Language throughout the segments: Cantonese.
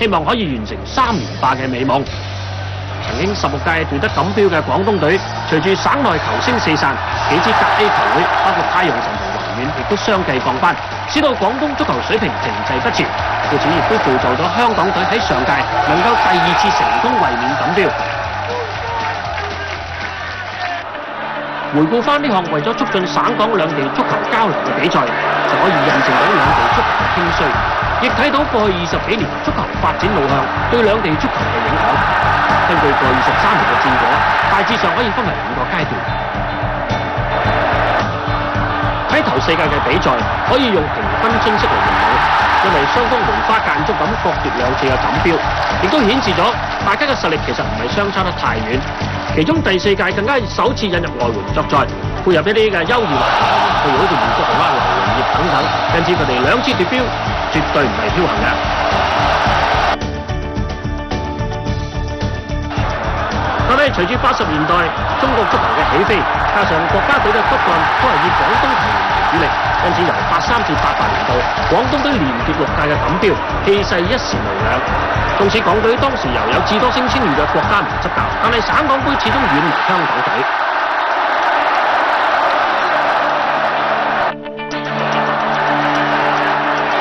希望可以完成3連霸嘅美夢。曾經16屆奪得錦標嘅廣東隊，隨住省內球星四散，幾支甲 A 球會包括太陽神同宏遠亦都相繼降班，使到廣東足球水平停滯不前。故此亦都造就咗香港隊喺上屆能夠第2次成功衛冕錦標。回顧翻呢項為咗促進省港兩地足球交流嘅比賽，就可以印證到兩地足球嘅興衰，亦睇到過去20幾年足球發展路向對兩地足球嘅影響。根據過23年嘅戰果，大致上可以分為5個階段。喺頭4屆嘅比賽可以用評分phương式嚟形容，因為雙方梅花間竹咁各奪2次嘅錦標，亦都顯示咗大家嘅實力其實唔係相差得太遠。其中第4屆更加首次引入外援作賽，配合一啲嘅優異環境，譬如好似胡國雄、劉榮業等等，因此佢哋2次奪標絕對唔係僥倖嘅。但係隨住80年代中國足球嘅起飛，加上國家隊嘅骨幹都係以廣東球員為主力，因此由83至88年度，廣東隊連奪6屆嘅錦標，氣勢一時無兩。縱使港隊當時由有智多星簽約嘅國家隊執教，但係省港盃始終遠離香港隊。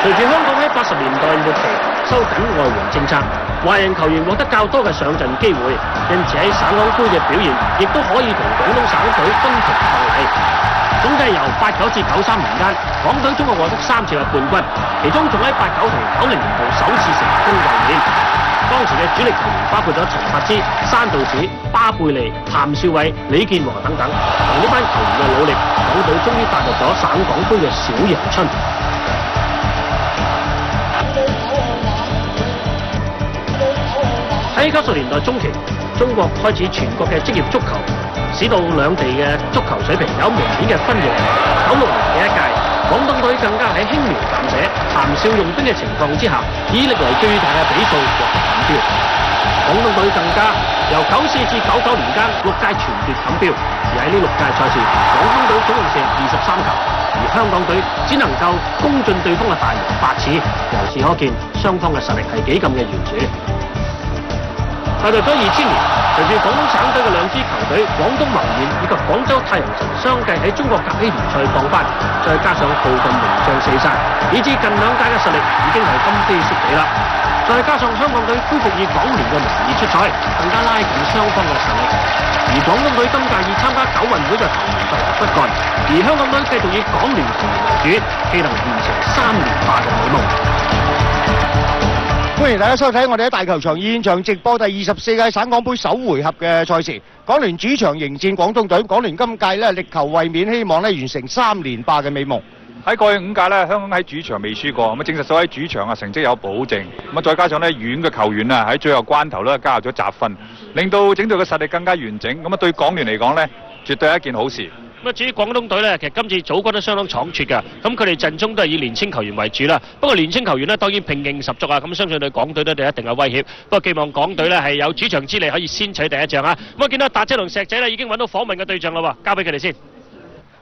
隨住香港喺80年代末期收緊外援政策，華人球員獲得較多嘅上陣機會，因此喺省港盃嘅表現亦都可以同廣東省隊分庭抗禮。總計由89至93年間，港隊總共獲得3次嘅冠軍，其中仲喺89同90年度首次成功衛冕。當時嘅主力球員包括咗陳柏芝、山道士、巴貝利、譚少偉、李健和等等。憑呢班球員嘅努力，港隊終於踏入咗省港盃嘅小陽春。喺90年代中期，中國開始全國嘅職業足球，使到兩地嘅足球水平有明顯嘅分野。96年嘅一屆，廣東隊更加喺輕描淡寫、談笑用兵嘅情況之下，以歷來最大嘅比數獲得錦標。廣東隊更加由94至99年間6屆全奪錦標，而喺呢6屆賽事，廣東隊總共射入23球，而香港隊只能夠攻進對方嘅大門8次。由此可見，雙方嘅實力係幾咁嘅懸殊。踏入咗2000年，隨住廣東省隊嘅2支球隊廣東宏遠以及廣州太陽神相繼喺中國甲 A 聯賽降班，再加上部分名將四散，以至近2屆嘅實力已經係今非昔比啦。再加上香港隊恢復以港聯嘅名義出賽，更加拉近雙方嘅實力。而廣東隊今屆以參加9運會嘅球員作為骨幹，而香港隊繼續以港聯球員為主，希能完成3連霸嘅美夢。歡迎大家收睇我哋喺大球場現場直播第24屆省港盃首回合嘅賽事。港聯主場迎戰廣東隊，港聯今屆咧力求衛冕，希望咧完成3連霸嘅美夢。喺過去5屆咧，香港喺主場未輸過，咁啊證實咗喺主場啊成績有保證。咁啊再加上咧遠嘅球員啊喺最後關頭咧加入咗集訓，令到整隊嘅實力更加完整。咁啊對港聯嚟講咧，絕對係一件好事。咁至於廣東隊呢，其實今次組軍都相當倉促㗎，咁佢哋陣中都係以年青球員為主啦。不過年青球員呢，當然拼勁十足啊，咁相信對港隊都一定有威脅。不過寄望港隊呢係有主場之利，可以先取第一仗啊！咁我見到達姐同石仔呢已經揾到訪問嘅對象啦喎，交俾佢哋先。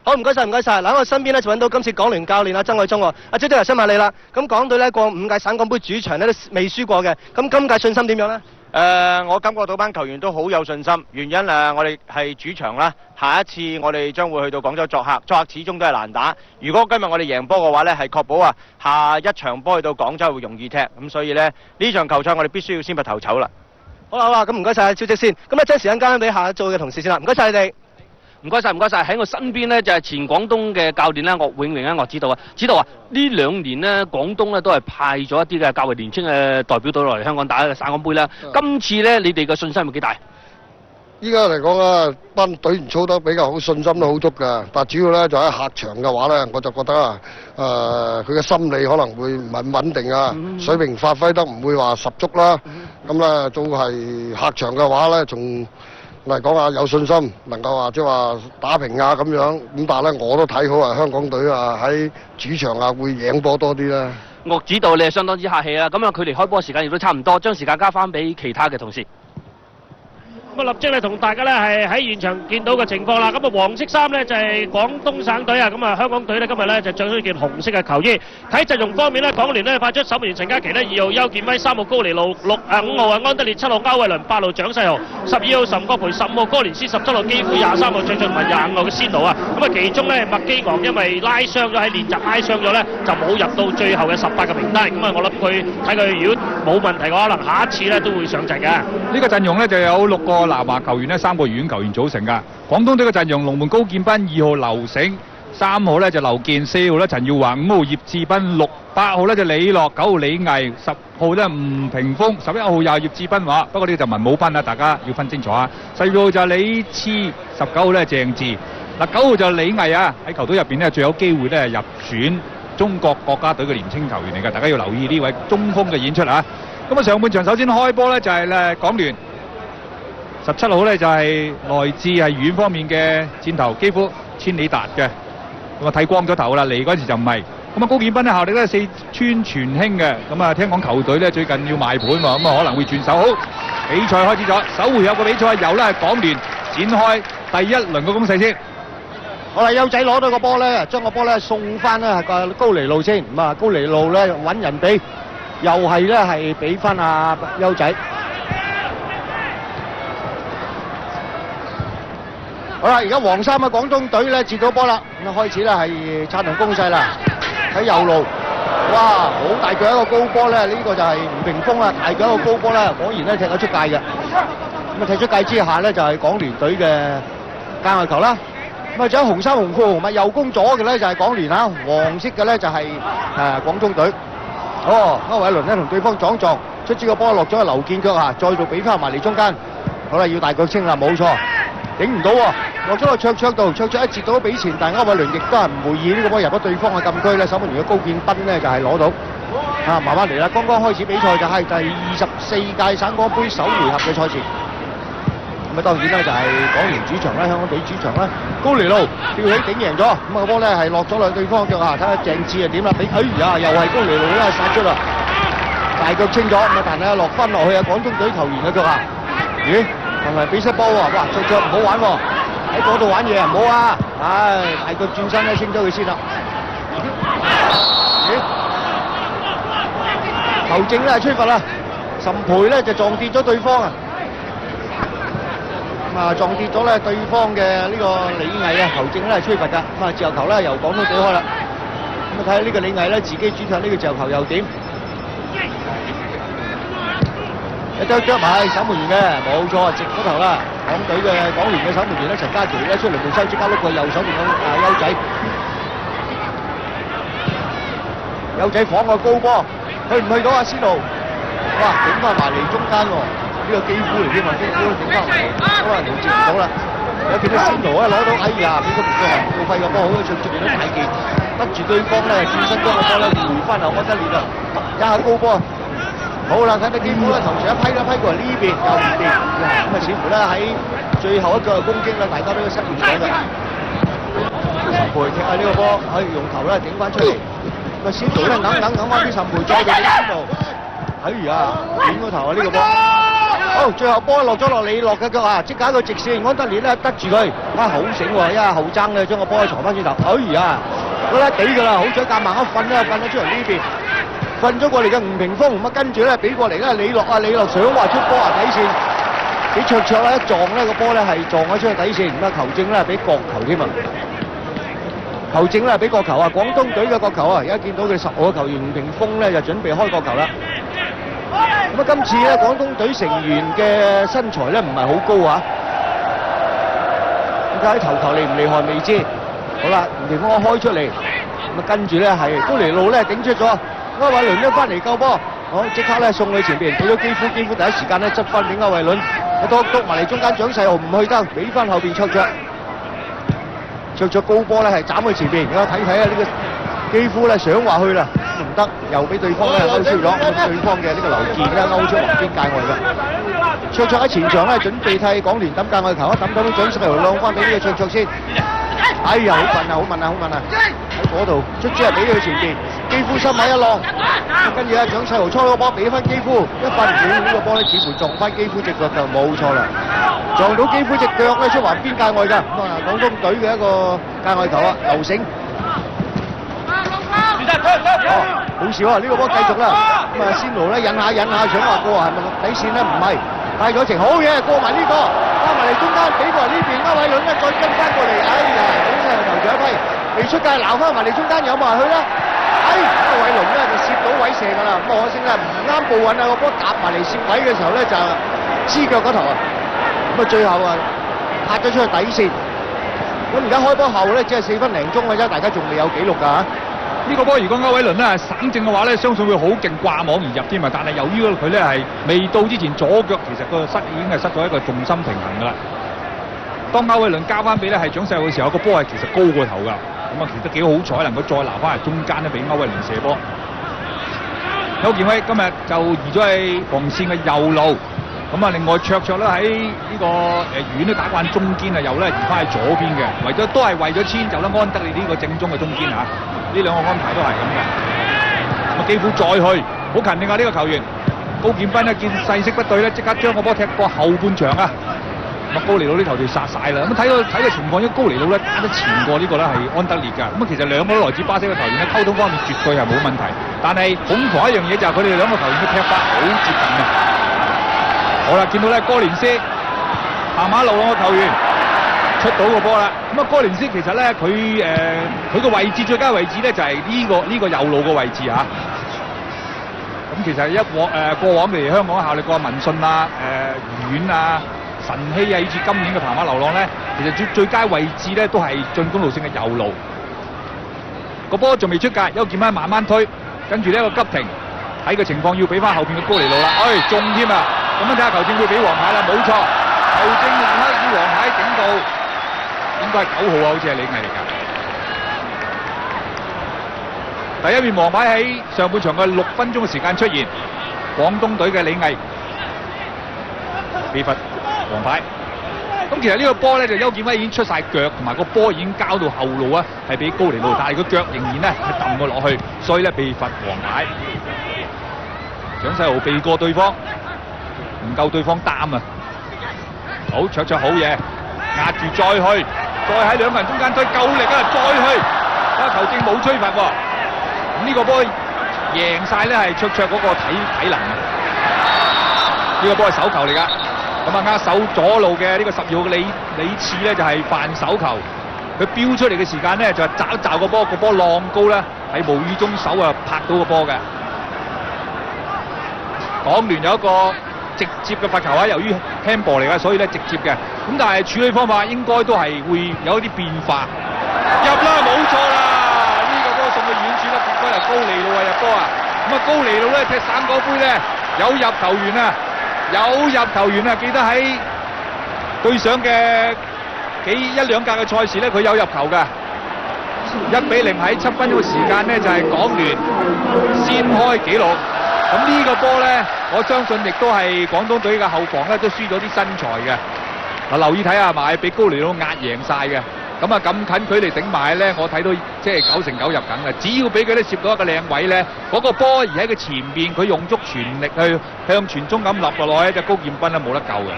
好，唔該晒，唔該晒。嗱，我身邊咧就揾到今次港聯教練阿曾偉忠喎。阿姐都嚟想問你啦。咁港隊咧過5屆省港盃主場咧都未輸過嘅，咁今屆信心點樣呢？我感覺到班球員都好有信心，原因我哋係主場啦，下一次我哋將會去到廣州作客，作客始終都係難打。如果今日我哋贏波嘅話呢，係確保下一場波去到廣州會容易踢，咁所以呢場球賽我哋必須要先拔頭籌啦。好啦，咁唔該晒，超職先。咁將時間交俾下一組嘅同事先啦，唔該晒你哋。唔該晒，唔該晒。喺我身邊呢，就係前廣東嘅教練啦，岳永榮啦，我知道啊。呢2年呢，廣東呢都係派咗一啲嘅較為年輕嘅代表隊落嚟香港打省港盃啦。今次呢，你哋嘅信心係幾大？依家嚟講啊，班隊員操得比較好，信心都好足㗎。但主要咧就喺客場嘅話咧，我就覺得佢嘅心理可能會唔係咁穩定啊，水平發揮得唔會話十足啦。咁咧都係客場嘅話咧，仲嚟講有信心，能夠即係話打平咁樣。咁但係咧，我都睇好香港隊喺主場會贏波多啲啦。岳指導你係相當之客氣啦。咁距離開波時間亦都差唔多，將時間交翻俾其他嘅同事。咁啊立即咧同大家咧係喺現場見到嘅情況啦。咁啊黃色衫咧就係廣東省隊啊，咁啊香港隊咧今日咧就着咗件紅色嘅球衣。喺陣容方面咧，港聯咧派出守門員陳嘉琪咧，2號邱建威，3號高尼路，5號啊安德烈，7號歐偉倫，8號蔣世豪，12號岑國培，15號哥連斯，17號基夫，23號卓俊文，25號嘅仙奴啊。咁啊其中咧麥基昂因為拉傷咗喺練習拉傷咗咧，就冇入到最後嘅18個名單。咁啊我諗佢睇佢如果冇問題嘅話，可能下一次咧都會上陣嘅。呢個陣容呢就有6個南華球員呢3個愉園球員組成㗎。廣東隊嘅陣容，龍門高建斌，2號劉醒，3號呢就劉健，4號呢陳耀華，5號葉志斌，8號呢就李樂，9號李毅，10號呢吳屏峰，11號又係葉志斌話。不過呢個就文武斌啊，大家要分清楚啊。12號就係李黐，19號呢鄭智。嗱9號就係李毅啊，喺球隊入邊呢最有機會呢入選中國國家隊嘅年青球員嚟㗎，大家要留意呢位中鋒嘅演出啊。咁啊上半場首先開波呢就係咧港聯17號呢就係來自係遠方面嘅箭頭基夫千里達嘅，咁啊睇光咗頭啦，嚟嗰時就唔係。咁啊高建斌呢效力呢四川全興嘅，咁啊聽講球隊呢最近要賣盤喎，咁啊可能會轉手。好，比賽開始咗，首回合嘅比賽由呢係港聯展開第一輪嘅攻勢先。好啦，邱仔攞到個波咧，將個波咧送翻咧個高尼路先。咁啊，高尼路咧揾人俾，又係咧係俾翻阿邱仔。好啦，而家黃衫嘅廣東隊咧接到波啦，咁啊開始咧係策動攻勢啦。喺右路，哇，好大腳一個高波咧，呢個就係吳屏峰啊，大腳一個高波咧，果然咧踢得出界嘅。咁啊踢出界之下咧就係港聯隊嘅界外球啦。咁啊，仲有紅衫紅褲紅襪右攻左嘅咧就係港聯啊，黃色嘅咧就係廣東隊。哦，歐偉倫咧同對方撞，出支個波落咗去劉健腳下，再度俾翻埋嚟中間。好啦，要大腳清啦，冇錯，頂唔到喎，落咗個卓度，卓一截到比前，但係歐偉倫亦都係唔會意呢個波入咗對方嘅禁區咧，守門員嘅高建斌咧就係攞到。啊，慢慢嚟啦，剛剛開始比賽就係第24屆省港杯首回合嘅賽事。咁啊當然啦，就係港聯主場啦，香港隊主場啦，高尼路吊起頂贏咗，咁啊個波咧係落咗落對方腳下，睇下鄭智係點啦，俾哎呀又係高尼路咧殺出啦，大腳清咗，咁啊但係落翻落去啊廣東隊球員嘅腳下，咦係咪俾失波喎？哇卓唔好玩喎，喺嗰度玩嘢唔好啊，唉大腳轉身咧清咗佢先啦，咦球證咧係吹罰啦，岑培咧就撞跌咗對方啊！撞跌咗咧對方嘅呢個李毅啊，球證咧係吹罰㗎，咁啊自由球咧由廣東隊開啦，咁啊睇下呢個李毅咧自己主踢呢個自由球又點？一腳埋守門員嘅，冇錯，直嗰頭啦，港聯嘅守門員咧陳嘉琪咧出嚟門收即刻碌過右手邊嘅邱仔，邱仔晃個高波，去唔去到阿仙奴？哇，頂翻埋嚟中間喎！呢個基夫嚟添啊，基夫頂翻嚟，可能接唔到啦。有見到仙奴咧攞到，哎呀，俾個門將報廢個波，好出邊都大件，得住對方咧轉身將個波咧回翻後安德烈啊，一下高波。好啦，睇到基夫咧頭上一批過嚟呢邊又唔掂，咁啊似乎咧喺最後一腳嘅攻擊咧，大家都失誤咗嘅。岑培踢下呢個波，可以用頭咧頂翻出嚟。個仙奴咧硬翻啲岑培，再俾仙奴。哎呀，點個頭啊呢個波！好，最後波落咗落李樂嘅腳下，即刻一個直線，安德烈咧得住佢，啊好醒喎，一下後爭咧將個波鋤翻轉頭，哎呀，好啦地㗎啦，好彩夾硬一瞓咧，瞓咗出嚟呢邊，瞓咗過嚟嘅吳屏峰，咁啊跟住咧俾過嚟咧李樂想話出波啊底線，俾卓咧一撞咧個波咧係撞咗出去底線，咁啊球證咧俾角球添啊！球證咧俾角球啊！廣東隊嘅角球啊！而家見到佢10號嘅球員吳屏峰咧就準備開角球啦。咁啊，今次咧廣東隊成員嘅身材咧唔係好高啊。點解頭球厲唔厲害未知？好啦，吳屏峰開出嚟，咁啊跟住咧係高尼路咧頂出咗，歐偉倫咧翻嚟救波，好即刻咧送去前邊，俾咗基夫第一時間咧執翻俾歐偉倫，一篤埋嚟中間蔣世豪唔去得，俾翻後邊卓高波咧係斬去前邊，而家睇啊呢個基夫咧想話去啦，唔得，又俾對方咧勾超咗，對方嘅呢個劉健咧勾出黃邊界外嘅。卓喺前場咧準備替港聯抌界外球，抌到蔣世豪晾翻俾呢個卓先。哎呀，好問啊，好問啊，好問啊！喺嗰度卒之係俾佢前邊，基夫心位一浪，跟住咧蔣世豪搓個波俾翻基夫，一發唔到呢個波咧，似乎撞翻基夫隻腳就冇錯啦，撞到基夫隻腳咧出橫邊界外㗎。咁啊，廣東隊嘅一個界外球啊，劉醒。好少啊！呢個波繼續啦，咁啊，仙奴咧引下想話過係咪底線咧？唔係，帶咗程好嘢，過埋呢個，加埋嚟中間，俾過嚟呢邊，歐偉倫咧再跟翻過嚟，哎呀，咁啊頭獎批未出界，鬧翻埋嚟中間有冇人去咧？哎，歐偉倫咧就攝到位射㗎啦，咁可惜咧唔啱步韻啊，個波搭埋嚟攝位嘅時候咧就黐腳嗰頭啊，咁啊最後啊拍咗出去底線。咁而家開波後咧只係4分零鐘嘅啫，大家仲未有紀錄㗎嚇。呢個波如果歐偉倫咧省正嘅話咧，相信會好勁掛網而入添啊！但係由於佢咧係未到之前左腳其實個已經係失咗一個重心平衡㗎啦。當歐偉倫交翻俾咧係蔣世豪嘅時候，個波係其實高過頭㗎。咁啊，其實幾好彩能夠再撈翻嚟中間咧俾歐偉倫射波。邱建輝今日就移咗喺防線嘅右路。咁啊，另外卓咧喺呢個遠都打慣中堅啊，又咧移翻喺左邊嘅，都係為咗遷就咧安德烈呢個正宗嘅中堅嚇。呢兩個安排都係咁嘅。咁啊，幾乎再去，好勤力啊！呢個球員高劍斌一見勢色不對咧，即刻將個波踢過後半場啊！咁啊，高尼魯呢頭就殺晒啦。咁睇個情況，高尼魯咧打得前過呢個咧係安德烈㗎。咁啊，其實兩個都來自巴西嘅球員咧，溝通方面絕對係冇問題。但係恐防一樣嘢就係佢哋兩個球員嘅踢法好接近嘅。好啦，見到咧哥連斯行馬路嘅球員出到個波啦。咁啊，哥連斯其實咧佢個位置最佳位置咧就係呢個右路嘅位置啊。咁其實過往譬如香港效力過民信啊、愉園啊、晨曦啊，以至今年嘅跑馬流浪咧，其實最佳位置咧都係進攻路線嘅右路。個波仲未出界，邱建輝慢慢推，跟住呢個急停，睇個情況要俾翻後邊嘅高尼路啦。中添啊！咁樣睇下球證會俾黃牌啦，冇錯，球證立刻以黃牌警告，應該係9號啊，好似係李毅嚟㗎。第一面黃牌喺上半場嘅6分鐘嘅時間出現，廣東隊嘅李毅被罰黃牌。咁其實呢個波咧就邱建輝已經出晒腳，同埋個波已經交到後路啊，係俾高尼路，但係個腳仍然咧係揼過落去，所以咧被罰黃牌。蔣世豪避過對方。唔夠對方擔啊！好，卓好嘢，壓住再去，再喺兩個人中間推，夠力啊！再去，球證冇吹罰喎。咁呢個波贏晒咧係卓嗰個體能啊！呢個波係手球嚟㗎。咁啊，握手左路嘅呢個10號嘅李次咧就係犯手球，佢飆出嚟嘅時間咧就係抓個波，個波浪高咧係無意中手啊拍到個波嘅。港聯有一個直接嘅罰球啊，由於 handball 嚟㗎，所以咧直接嘅。咁但係處理方法應該都係會有一啲變化。入啦，冇錯啦！呢個波送去遠處啦，結果係高尼路啊入波啊！咁啊，高尼路咧踢省港杯咧有入球員啊，記得喺對上嘅一兩屆嘅賽事咧，佢有入球㗎。1-0喺7分鐘嘅時間咧，就係港聯先開紀錄。咁呢個波咧，我相信亦都係廣東隊嘅後防咧，都輸咗啲身材嘅。嗱，留意睇下埋，俾高尼魯壓贏晒嘅。咁啊，咁近距離頂埋咧，我睇到即係9成9入緊嘅。只要俾佢咧攝到一個靚位咧，嗰個波而喺佢前面，佢用足全力去向傳中咁立落去，隻高劍斌咧冇得救嘅。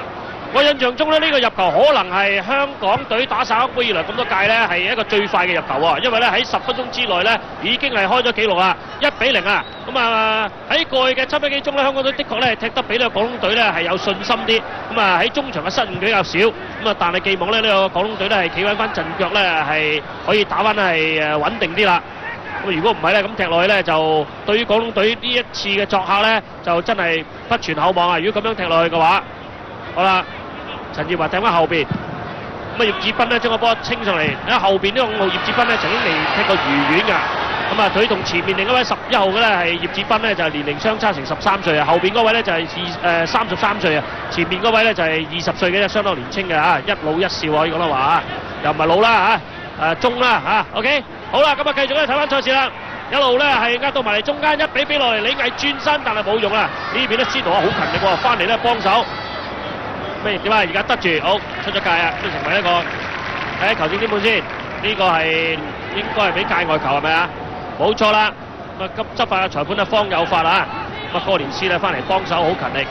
我印象中咧，呢個入球可能係香港隊打省港杯以來咁多屆咧，係一個最快嘅入球啊！因為咧喺10分鐘之內咧，已經係開咗紀錄啦，1-0啊！咁啊喺過去嘅7分幾鐘咧，香港隊的確咧踢得比呢個廣東隊咧係有信心啲。咁啊喺中場嘅失誤比較少，咁啊但係寄望咧呢個廣東隊咧係企穩翻陣腳咧係可以打翻係穩定啲啦。咁如果唔係咧，咁踢落去咧就對於廣東隊呢一次嘅作客咧就真係不存厚望啊！如果咁樣踢落去嘅話，好啦。陳耀華掟翻後邊，咁啊葉志斌咧將個波清上嚟，喺後邊呢個5號葉志斌咧曾經嚟踢過愉園㗎，咁啊佢同前面另一位11號嘅咧係葉志斌咧就係年齡相差成13歲啊，後邊嗰位咧就係33歲啊，前面嗰位咧就係20歲嘅，相當年青嘅嚇，一老一少可以講得話又唔係老啦嚇，中啦嚇 ，OK， 好啦，咁啊繼續咧睇翻賽事啦。一路咧係壓到埋嚟中間，一比落嚟，李毅轉身，但係冇用啊！呢邊咧司徒好勤力喎，翻嚟咧幫手。咩點啊？而家得住，好出咗界啊，都成為一個喺球證點判先。呢個係應該係俾界外球係咪啊？冇錯啦。咁啊，執法嘅裁判啊方有法啊。咁啊，哥連斯咧翻嚟幫手，好勤力。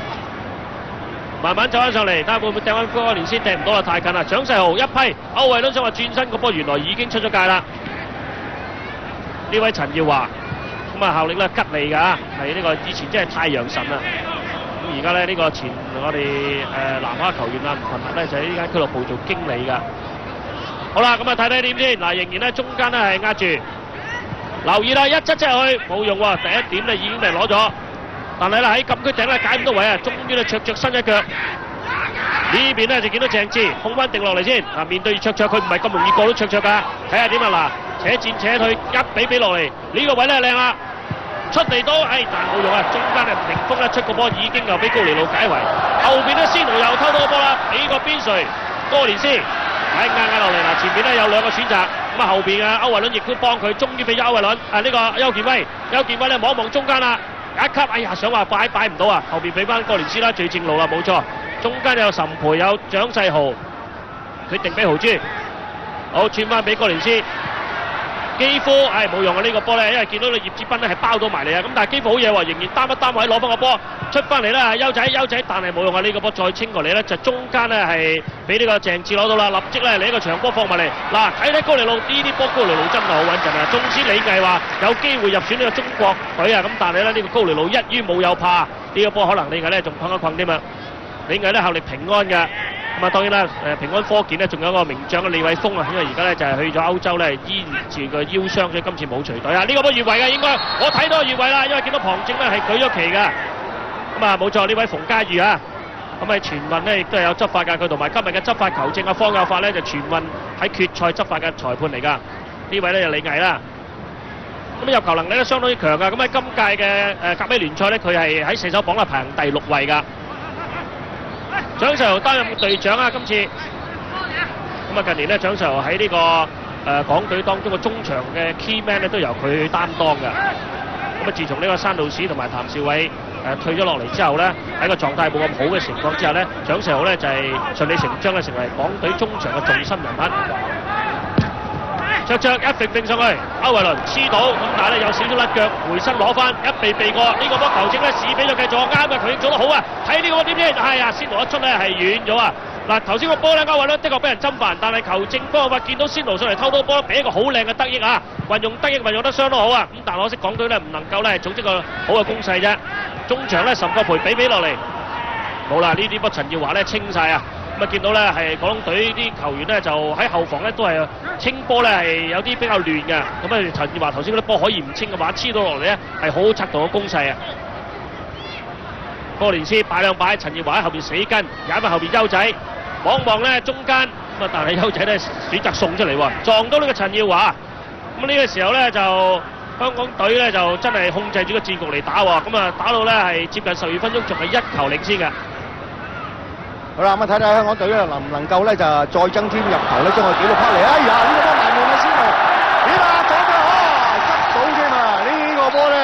慢慢走翻上嚟，睇下會唔會掟翻哥連斯，掟唔到啦，太近啦。蔣世豪一批，歐惠倫想話轉身個波，原來已經出咗界啦。呢位陳耀華，咁啊效力咧吉利㗎，係呢個以前即係太陽神啊。咁而家咧呢個前我哋南華球員啊吳群文咧就喺呢間俱樂部做經理㗎。好啦，咁啊睇睇點先。嗱，仍然咧中間咧係壓住，留意啦，一七七去冇用喎。第一點咧已經被攞咗。但係咧喺禁區頂咧解唔到位啊，終於咧卓伸一腳。呢邊咧就見到鄭智控翻定落嚟先。面對卓佢唔係咁容易過到卓㗎。睇下點啊嗱，扯戰扯退一比落嚟。呢個位咧靚啦，出地刀，但冇用啊。中間係凌峰咧出個波已經又俾高尼路解圍。後邊咧仙奴又偷到個波啦，俾個邊陲哥連斯，挨落嚟嗱。前邊咧有兩個選擇，咁啊後邊啊歐惠倫亦都幫佢，終於俾咗歐惠倫呢個邱健威咧望一望中間啦。一級，哎呀，想話擺唔到啊！後邊俾翻哥連斯啦，最正路啦，冇錯。中間有岑培，有蔣世豪，決定俾豪珠，好轉翻俾哥連斯。基夫，冇用啊！呢個波咧，因為見到你葉子斌咧係包到埋嚟啊，咁但係基夫好嘢喎，仍然擔一擔位攞翻個波出翻嚟啦，優仔，但係冇用啊！呢個波再清過嚟咧，就中間咧係俾呢個鄭智攞到啦，立即咧嚟一個長波放埋嚟。嗱，睇睇高尼路呢啲波，高尼路真係好穩陣啊！縱使李毅話有機會入選呢個中國隊啊，咁但係咧呢個高尼路一於冇有怕，呢個波可能李毅咧仲困一困添啊！李毅咧效力平安嘅。咁啊，當然啦，平安科技咧，仲有一個名將嘅李偉峰啊，因為而家咧就係去咗歐洲咧，醫治個腰傷，所以今次冇隨隊啊。呢個波越位嘅應該，我睇到越位啦，因為見到龐正咧係舉咗旗嘅。咁啊，冇錯，呢位馮家裕啊，咁啊傳聞咧亦都係有執法㗎，佢同埋今日嘅執法球證啊方有法咧就傳聞喺決賽執法嘅裁判嚟㗎。呢位咧就李毅啦。咁入球能力咧相當之強㗎。咁喺今屆嘅甲 A 聯賽咧，佢係喺射手榜啊排行第6位㗎。蔣世豪擔任隊長啊，今次咁啊近年咧，蔣世豪喺呢個港隊當中嘅中場嘅 key man 咧都由佢擔當嘅。咁啊，自從呢個山道士同埋譚兆偉退咗落嚟之後咧，喺個狀態冇咁好嘅情況之下咧，蔣世豪咧就係順理成章咧成為港隊中場嘅重心人物。一揈上去，歐惠倫黐到，咁但係咧有少少甩腳，回身攞翻，一避過呢個波球證咧試俾咗繼續啱嘅，球證做得好啊！睇呢個點先？係啊，仙奴一出咧係遠咗啊！嗱，頭先個波咧歐惠倫的確俾人針犯，但係球證幫我話見到仙奴上嚟偷到波，俾一個好靚嘅得益啊！運用得相當好啊！咁但係可惜港隊咧唔能夠咧組織個好嘅攻勢啫。中場咧岑國培俾落嚟，冇啦！呢啲波陳耀華咧清晒啊！咁啊見到咧係廣東隊啲球員咧就喺後防咧都係清波咧係有啲比較亂嘅，咁啊陳耀華頭先嗰啲波可以唔清嘅話，黐到落嚟咧係好策動嘅攻勢啊！哥連斯擺兩擺，陳耀華喺後邊死跟，踩埋後邊優仔，望咧中間，咁啊但係優仔咧選擇送出嚟喎，撞到呢個陳耀華，咁呢個時候咧就香港隊咧就真係控制住個戰局嚟打喎，咁啊打到咧係接近12分鐘，仲係1球領先嘅。好啦，咁啊睇睇香港隊咧能唔能夠咧就再增添入球咧，將個紀錄拍嚟。哎呀，呢個波埋門啊，仙奴點啊，左腳執到添啊！呢個波咧，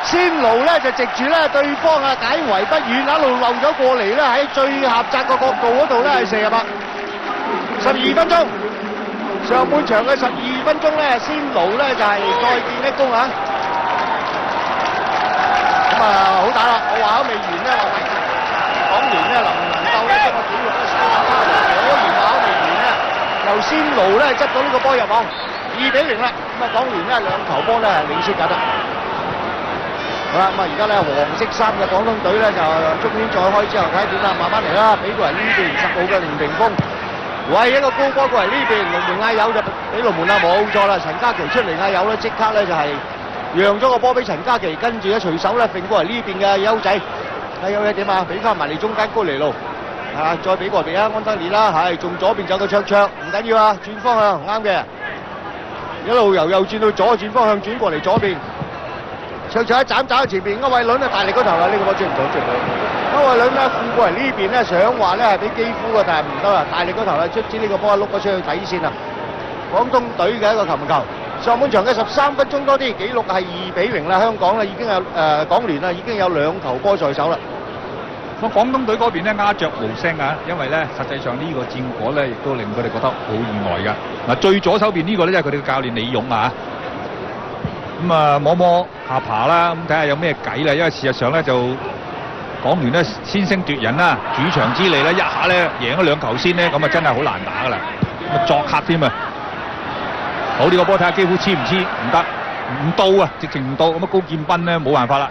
仙奴咧就藉住咧對方啊解圍不遠，一路漏咗過嚟咧，喺最狹窄個角度嗰度咧係射入啊！12分鐘，上半場嘅12分鐘咧，仙奴咧就係再見一功啊！咁啊好打啦，我話都未完咧，我睇。港聯咧能唔能夠咧將個紀錄咧收翻翻嚟？果然話未完咧，由仙奴咧執到呢個波入網，2-0啦。咁啊港聯咧2球波咧領先緊啦。好啦，咁啊而家咧黃色衫嘅廣東隊咧就終於再開之後睇點啦，慢慢嚟啦。俾過嚟呢邊10號嘅凌平峰，喂一個高波過嚟呢邊，龍門嗌友就俾龍門啦，冇錯啦。陳家琪出嚟嗌友咧，即刻咧就係讓咗個波俾陳家琪，跟住咧隨手咧揈過嚟呢邊嘅優仔。睇有嘢點啊？俾翻埋嚟中間高尼路，再俾過嚟啊安德烈啦，係仲左邊走個卓，唔緊要啊，轉方向啱嘅，一路由右轉到左，轉方向轉過嚟左邊，卓一斬喺前邊，歐惠倫啊大力嗰頭啦，呢個波追唔到，歐惠倫咧副過嚟呢邊咧，想話咧係俾基夫嘅，但係唔得啦，大力嗰頭啦，卒之呢個波碌咗出去底線啦，廣東隊嘅一個球門球。上半場嘅13分鐘多啲，紀錄係2-0啦。香港咧已經有港聯啦已經有2球波在手啦。咁廣東隊嗰邊咧鴉雀無聲啊，因為咧實際上呢個戰果咧亦都令佢哋覺得好意外㗎。嗱，最左手邊呢個咧就係佢哋嘅教練李勇啊。咁啊摸摸下爬啦，咁睇下有咩計啦。因為事實上咧就港聯咧先聲奪人啦，主場之利咧一下咧贏咗2球先咧，咁啊真係好難打㗎啦。咁啊作客添啊！好，呢個波睇下幾乎黐唔黐？唔得，唔到啊，直情唔到。咁啊高劍斌咧冇辦法啦。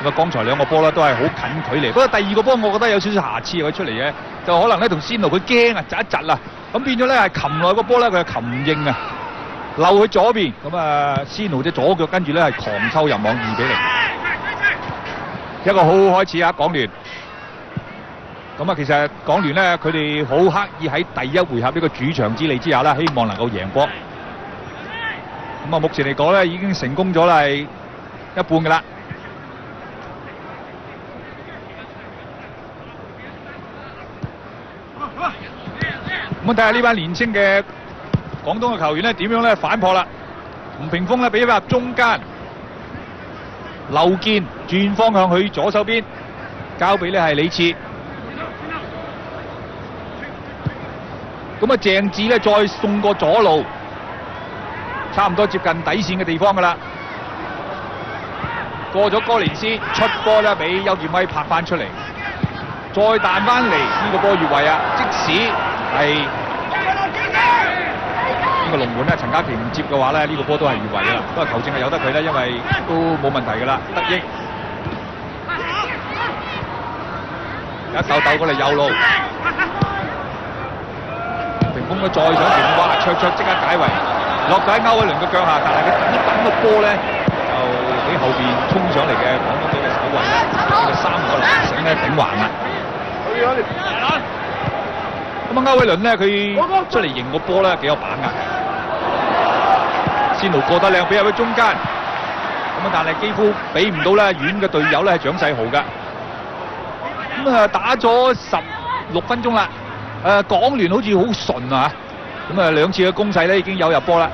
咁啊剛才2個波咧都係好近距離，不過第2個波我覺得有少少瑕疵佢出嚟嘅，就可能咧同仙奴佢驚啊，窒一窒啦，咁變咗咧係擒內個波咧佢係擒應啊，漏去左邊，咁啊仙奴隻左腳跟住咧係狂抽入網2-0，一個好好開始啊港聯。咁啊其實港聯咧佢哋好刻意喺第1回合呢個主場之利之下啦，希望能夠贏波。咁啊目前嚟講咧已經成功咗啦，係一半㗎啦。咁睇下呢班年青嘅廣東嘅球員咧點樣咧反撲啦。吳屏峰咧俾翻入中間，劉健轉方向去左手邊，交俾咧係李次。咁啊鄭智咧再送過左路，差唔多接近底線嘅地方㗎啦。過咗哥連斯，出波咧俾邱建威拍翻出嚟，再彈翻嚟呢個波越位啊！即使係呢個龍門咧，陳家琪唔接嘅話咧，呢個波都係越位㗎啦。不過球證係由得佢咧，因為都冇問題㗎啦。得益一鬥過嚟右路，屏風佢再上前，哇！卓即刻解圍，落喺歐偉倫嘅腳下，但係佢等一等個波咧，就俾後邊衝上嚟嘅廣東隊嘅守衞咧，呢個3個男醒咧頂橫啦。咁啊，歐偉倫咧佢出嚟迎個波咧幾有把握，仙奴過得靚，俾入去中間，咁啊但係幾乎俾唔到咧遠嘅隊友咧係蔣世豪噶。咁啊打咗16分鐘啦，港聯好似好順啊，咁啊2次嘅攻勢咧已經有入波啦，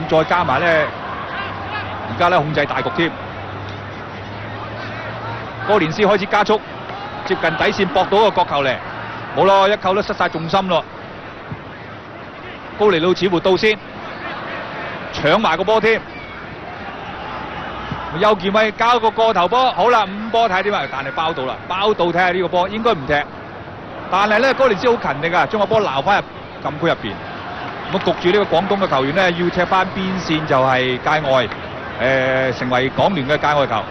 咁再加埋咧而家咧控制大局添。哥連斯開始加速，接近底線搏到個角球嚟。冇咯，一扣都失晒重心咯。高尼路似乎到先，搶埋個波添。邱健威交個過頭波，好啦，5波睇下點啊？但係包到啦，包到睇下呢個波應該唔踢。但係咧，哥連斯好勤力㗎，將個波撈翻入禁區入邊。咁焗住呢個廣東嘅球員咧，要踢翻邊線就係界外，成為港聯嘅界外球。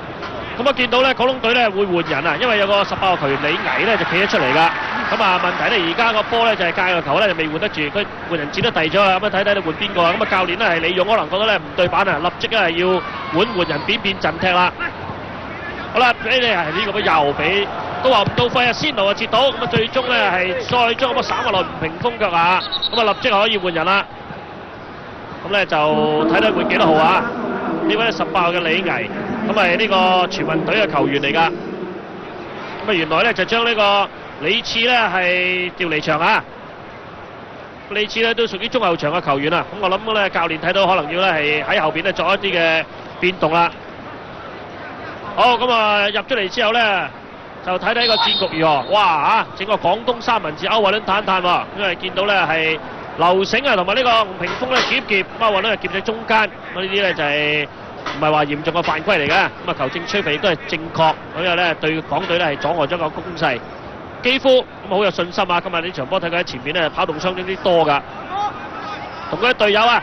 咁啊見到咧廣東隊咧會換人啊，因為有個18個球員李毅咧就企咗出嚟㗎。咁啊問題咧而家個波咧就係界外球咧就未換得住，佢換人紙都遞咗啊，咁啊睇睇你換邊個啊？咁啊教練咧係李勇，可能覺得咧唔對版啊，立即咧係要換人變陣踢啦。好啦，俾你係呢個波又俾都話唔到費啊，仙奴啊截到，咁啊最終咧係再將個波散落來吳屏峰腳下，咁啊立即可以換人啦。咁咧就睇睇換幾多號啊？呢位18號嘅李毅，咁係呢個全運隊嘅球員嚟㗎。咁啊原來咧就將呢個李次咧係調離場啊。李次咧都屬於中後場嘅球員啊。咁我諗咧教練睇到可能要咧係喺後邊咧作一啲嘅變動啦。好，咁啊入咗嚟之後咧，就睇睇個戰局如何。哇嚇！整個廣東三文治歐運都攤攤喎，因為見到咧係劉醒啊同埋呢個吳屏峰咧夾歐運咧夾喺中間。咁呢啲咧就係唔係話嚴重嘅犯規嚟嘅。咁啊球證吹罰都係正確，所以咧對港隊咧係阻礙咗個攻勢。基夫咁好有信心啊！今日呢場波睇佢喺前面咧跑動相當之多㗎，同佢嘅隊友啊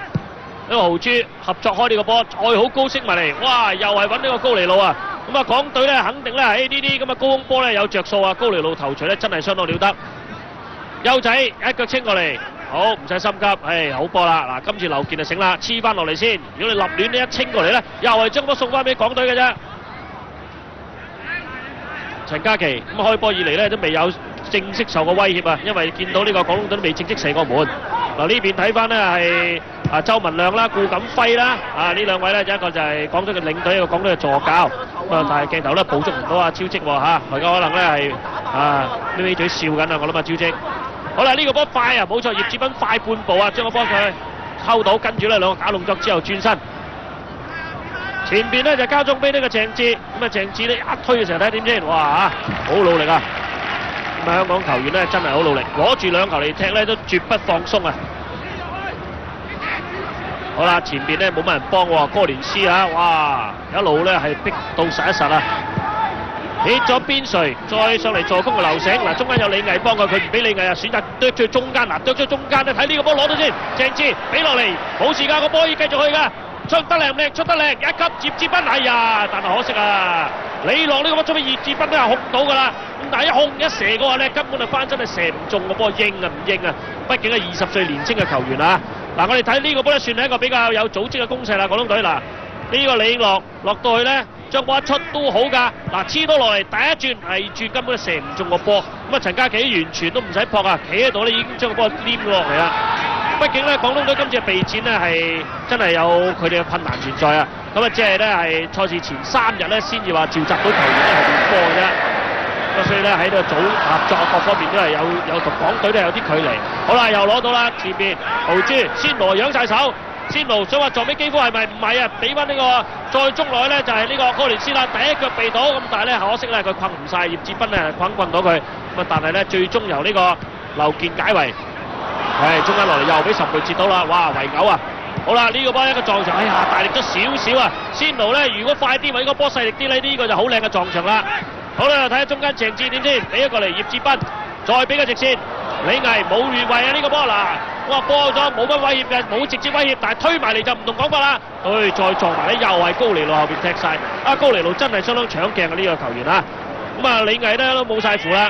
呢個豪豬合作開呢個波，再好高升埋嚟，哇！又係揾呢個高尼路啊！咁啊港隊咧肯定咧喺呢啲咁嘅高空波咧有着數啊！高尼路頭槌咧真係相當了得。優仔一腳清過嚟，好唔使心急，好波啦！嗱，今次劉健就醒啦，黐翻落嚟先。如果你立亂呢一清過嚟咧，又係將波送翻俾港隊嘅啫。陳嘉琪咁開波以嚟咧都未有正式受過威脅啊，因為見到呢個廣東隊都未正式射過門。嗱呢邊睇翻呢係周文亮啦、顧錦輝啦，呢兩位咧一個就係港隊嘅領隊，一個港隊嘅助教。咁啊但係鏡頭咧捕捉唔到阿超積喎嚇，佢可能咧係呢尾嘴笑緊啊，我諗啊超積。好啦，呢個波快啊，冇錯，葉志斌快半步啊，將個波佢溝到，跟住咧兩個假動作之後轉身。前邊咧就交咗俾呢個鄭智，咁啊鄭智咧一推嘅時候睇下點先，哇好努力啊！咁啊，香港球員咧真係好努力，攞住兩球嚟踢咧都絕不放鬆啊！好啦，前邊咧冇乜人幫喎，哥連斯啊，哇，一路咧係逼到實一實啊！起咗邊陲，再上嚟助攻嘅劉醒，嗱中間有李毅幫佢，佢唔俾李毅啊，選擇啄最中間，嗱啄最中間咧，睇呢個波攞到先，鄭智俾落嚟，冇時間個波可以繼續去㗎，出得靚唔靚？出得靚，一級葉志斌，哎呀，但係可惜啊，李樂呢個波出俾葉志斌都係控到㗎啦，咁但係一控一射嘅話咧，根本就翻身係射唔中個波，應啊唔應啊，畢竟係20歲年青嘅球員啊，嗱我哋睇呢個波咧算係一個比較有組織嘅攻勢啦，廣東隊嗱呢個李樂落到去咧。將波一出都好㗎，嗱黐到落嚟第一轉係轉根本射唔中個波，咁啊陳家琪完全都唔使撲啊，企喺度咧已經將個波黏落嚟啦。畢竟咧廣東隊今次嘅備戰呢係真係有佢哋嘅困難存在啊，咁啊即係咧係賽事前3日咧先至話召集到球員咧係練波嘅啫，咁所以咧喺度組合作各方面都係有同港隊都有啲距離。好啦，又攞到啦，前邊豪珠先羅揚晒手。先奴想話撞俾基夫係咪？唔係啊，俾翻呢個再中落去咧就係呢個哥連斯啦，第一腳避到，咁但係咧可惜咧佢困唔晒葉志斌咧困到佢，咁啊但係咧最終由呢個劉健解圍，係中間落嚟又俾岑培截到啦，哇圍毆啊！好啦，呢個波一個撞牆，哎呀大力咗少少啊！先奴咧如果快啲，或者個波細力啲咧，呢個就好靚嘅撞牆啦。好啦，睇下中間鄭智點先，俾一個嚟葉志斌，再俾個直線。李毅冇越位啊！呢個波嗱，哇波咗冇乜威脅嘅，冇直接威脅，但係推埋嚟就唔同講法啦。再撞埋咧又係高尼路後邊踢晒，高尼路真係相當搶鏡嘅呢個球員啊！咁啊李毅咧都冇晒符啦，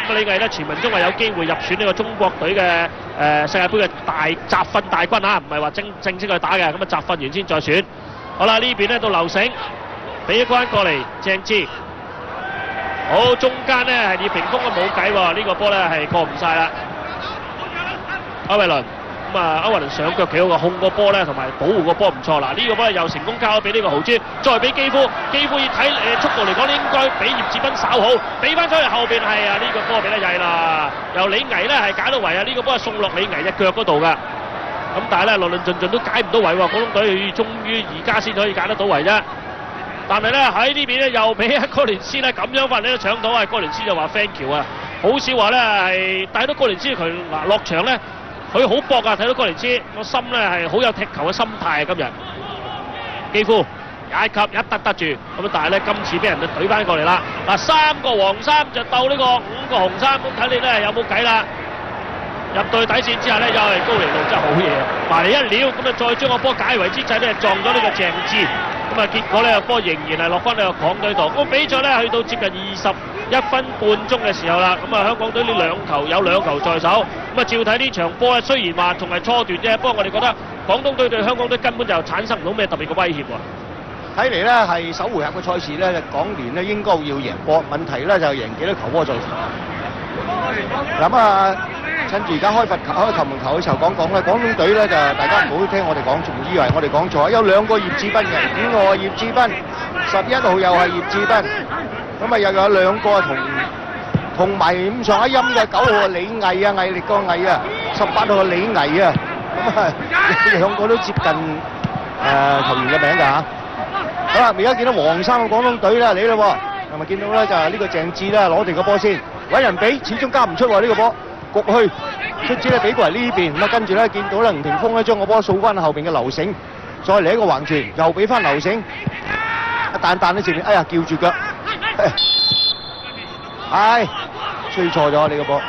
咁李毅咧傳聞中話有機會入選呢個中國隊嘅世界盃嘅大集訓大軍啊，唔係話正式去打嘅，咁啊集訓完先再選。好啦，呢邊咧到劉醒，俾一個人過嚟鄭智。好，中間呢係葉平峰啊冇計喎，呢個波咧係過唔晒啦。歐偉倫咁啊，歐偉倫上腳幾好嘅，控個波咧同埋保護個波唔錯。嗱呢個波又成功交咗俾呢個豪珠，再俾基夫，基夫要睇速度嚟講應該比葉志斌稍好，俾翻出去後邊係啊呢個波俾得曳啦。由李毅咧係解到圍啊，呢個波係送落李毅隻腳嗰度㗎。咁但係咧論論盡盡都解唔到圍喎，廣東隊終於而家先可以解得到圍啫。但係咧喺呢邊咧又俾哥連斯咧咁樣翻嚟都搶到啊！哥連斯就話 thank you 啊，好少話咧係帶到哥連斯佢嗱落場咧，佢好搏啊！睇到哥連斯個心咧係好有踢球嘅心態啊！今日基夫一級一得住，咁但係咧今次俾人就懟翻過嚟啦！嗱3個黃衫就鬥呢個5個紅衫，咁睇你咧有冇計啦？入到去底線之下咧，又係高尼路真係好嘢，埋嚟一撩咁啊，再將個波解圍之際咧撞咗呢個鄭智。咁啊，結果呢個波仍然係落翻呢個港隊度。咁比賽呢去到接近21分半鐘嘅時候啦，咁啊香港隊呢有兩球在手。咁啊照睇呢場波咧，雖然話仲係初段啫，不過我哋覺得廣東隊對香港隊根本就產生唔到咩特別嘅威脅喎。睇嚟呢係首回合嘅賽事呢，港聯呢應該要贏波，問題呢就係贏幾多球波在咁啊！趁住而家開球門球嘅時候講咧，廣東隊咧就大家唔好聽我哋講，仲以為我哋講錯，有2個葉志斌嘅，5號係葉志斌，11號又係葉志斌，咁啊又有2個同埋咁上下音嘅9號係李毅啊，毅力個毅啊，18號係李毅啊，咁啊2個都接近球員嘅名㗎嚇。好啦，而家見到黃衫嘅廣東隊啦，嚟啦喎，係咪見到咧就係呢個鄭智啦，攞定個波先，揾人俾，始終加唔出喎呢個波。焗去，卒之咧俾過嚟呢邊，咁啊跟住咧見到咧吳霆鋒咧將個波掃翻後邊嘅劉醒，再嚟一個橫傳，又俾翻劉醒，一彈喺前面，哎呀叫住腳，係吹錯咗呢個波，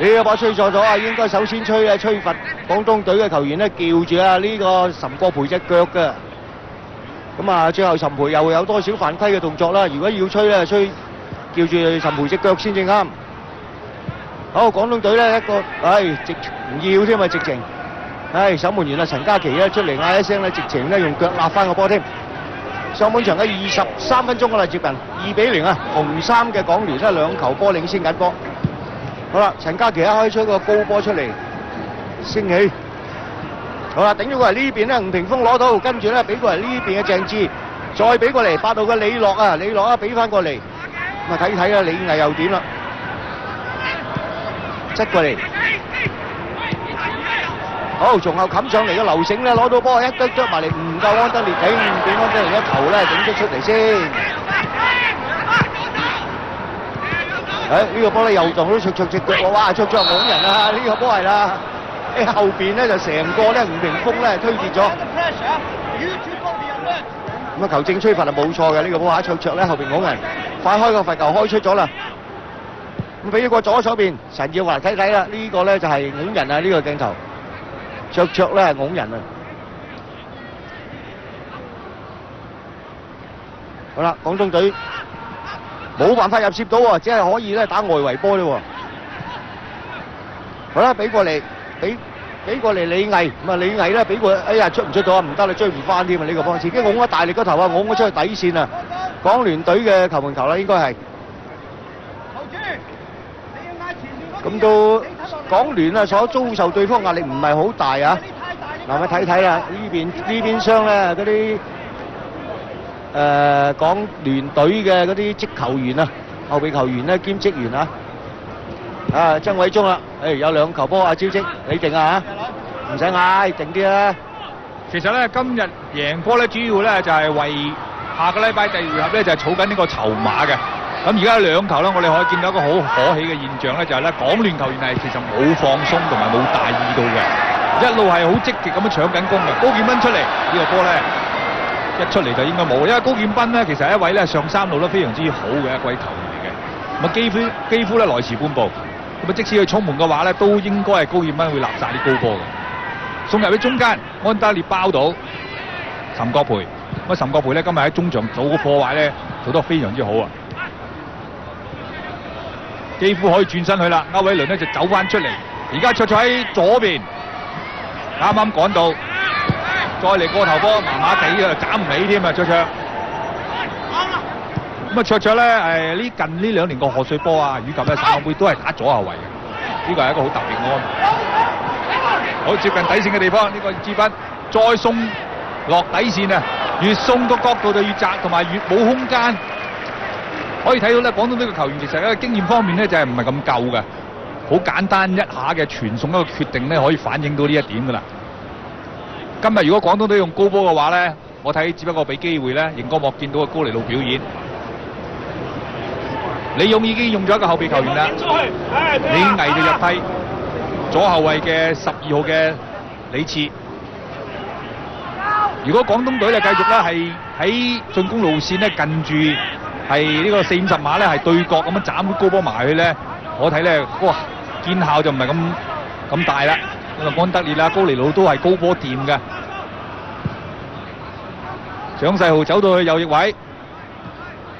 呢個波吹錯咗啊！應該首先吹罰廣東隊嘅球員咧叫住啊呢個岑國培隻腳嘅，咁啊最後岑培又有多少犯規嘅動作啦？如果要吹咧吹叫住岑培隻腳先至啱。好，廣東隊咧一個，直唔要添啊！直情，守門員啊陳家琪咧出嚟嗌一聲咧，直情咧用腳立翻個波添。上半場嘅23分鐘㗎啦，接近2-0啊！紅衫嘅港聯咧2球波領先緊波。好啦，陳家琪一開出個高波出嚟，升起。好啦，頂咗過嚟呢邊咧，吳霆鋒攞到，跟住咧俾過嚟呢邊嘅鄭智，再俾過嚟8號嘅李樂啊，李樂啊俾翻過嚟。咁啊睇睇啦，李毅又點啦？側過嚟，好，從後冚上嚟嘅劉醒咧攞到波，一啄埋嚟，唔夠安德烈頂，俾安德烈一球咧頂咗出嚟先。呢個波咧又撞到卓隻腳喎，哇！卓拱人啊！呢個波係啦，喺後邊咧就成個咧吳屏峰咧推跌咗。咁啊球證吹罰係冇錯嘅，呢個波卓咧後邊拱人，快開個罰球開出咗啦。咁俾咗個左手邊，陳耀華睇睇啦，呢個咧就係拱人啊！呢個鏡頭，卓咧係拱人啊！好啦，廣東隊冇辦法入攝到喎，只係可以咧打外圍波啫喎。好啦，俾過嚟，俾過嚟李毅，咁啊李毅咧俾過，哎呀出唔出到啊？唔得啦，追唔翻添啊！呢個波自己拱咗大力個頭啊，拱咗出去底線啊！港聯隊嘅球門球啦，應該係。咁到港聯啊，所遭受對方壓力唔係好大啊。嗱，咪睇睇啦，呢邊廂咧嗰啲。港聯隊嘅嗰啲職球員啊，後備球員咧兼職員啊，曾偉忠啦，有兩球波啊，招積你定啊嚇，唔使嗌，定啲啦。其實咧今日贏波咧，主要咧就係為下個禮拜第二回合咧就係儲緊呢個籌碼嘅。咁而家兩球咧，我哋可以見到一個好可喜嘅現象咧，就係咧港聯球員係其實冇放鬆同埋冇大意到嘅，一路係好積極咁樣搶緊攻嘅。高建斌出嚟呢個波咧。一出嚟就應該冇，因為高建斌咧其實係一位咧上三路都非常之好嘅一位球員嚟嘅，咁啊幾乎咧來遲半步，咁啊即使佢衝門嘅話咧，都應該係高建斌會立晒啲高波嘅。送入喺中間，安德烈包到岑國培，咁啊岑國培咧今日喺中場做個破壞咧做得非常之好啊，幾乎可以轉身去啦。歐偉倫咧就走翻出嚟，而家卓喺左邊，啱啱趕到。再嚟過頭波，麻麻地啊，斬唔起添啊！卓。咁啊，卓咧近呢兩年個賀歲波啊，以及咧省港杯都係打左後衞嘅，呢個係一個好特別嘅安排。好接近底線嘅地方，呢個志斌再送落底線啊！越送個角度就越窄，同埋越冇空間。可以睇到咧，廣東隊嘅球員其實喺經驗方面咧就係唔係咁夠嘅，好簡單一下嘅傳送一個決定咧，可以反映到呢一點㗎啦。今日如果廣東隊用高波嘅話咧，我睇只不過俾機會咧，熒光幕見到個高尼路表演。李勇已經用咗一個後備球員啦，李毅就入替左後衞嘅12號嘅李次。如果廣東隊咧繼續咧係喺進攻路線咧近住係呢個40-50碼咧係對角咁樣斬高波埋去咧，我睇咧哇見效就唔係咁大啦。安德烈啦、高尼魯都係高波掂嘅。蔣世豪走到去右翼位，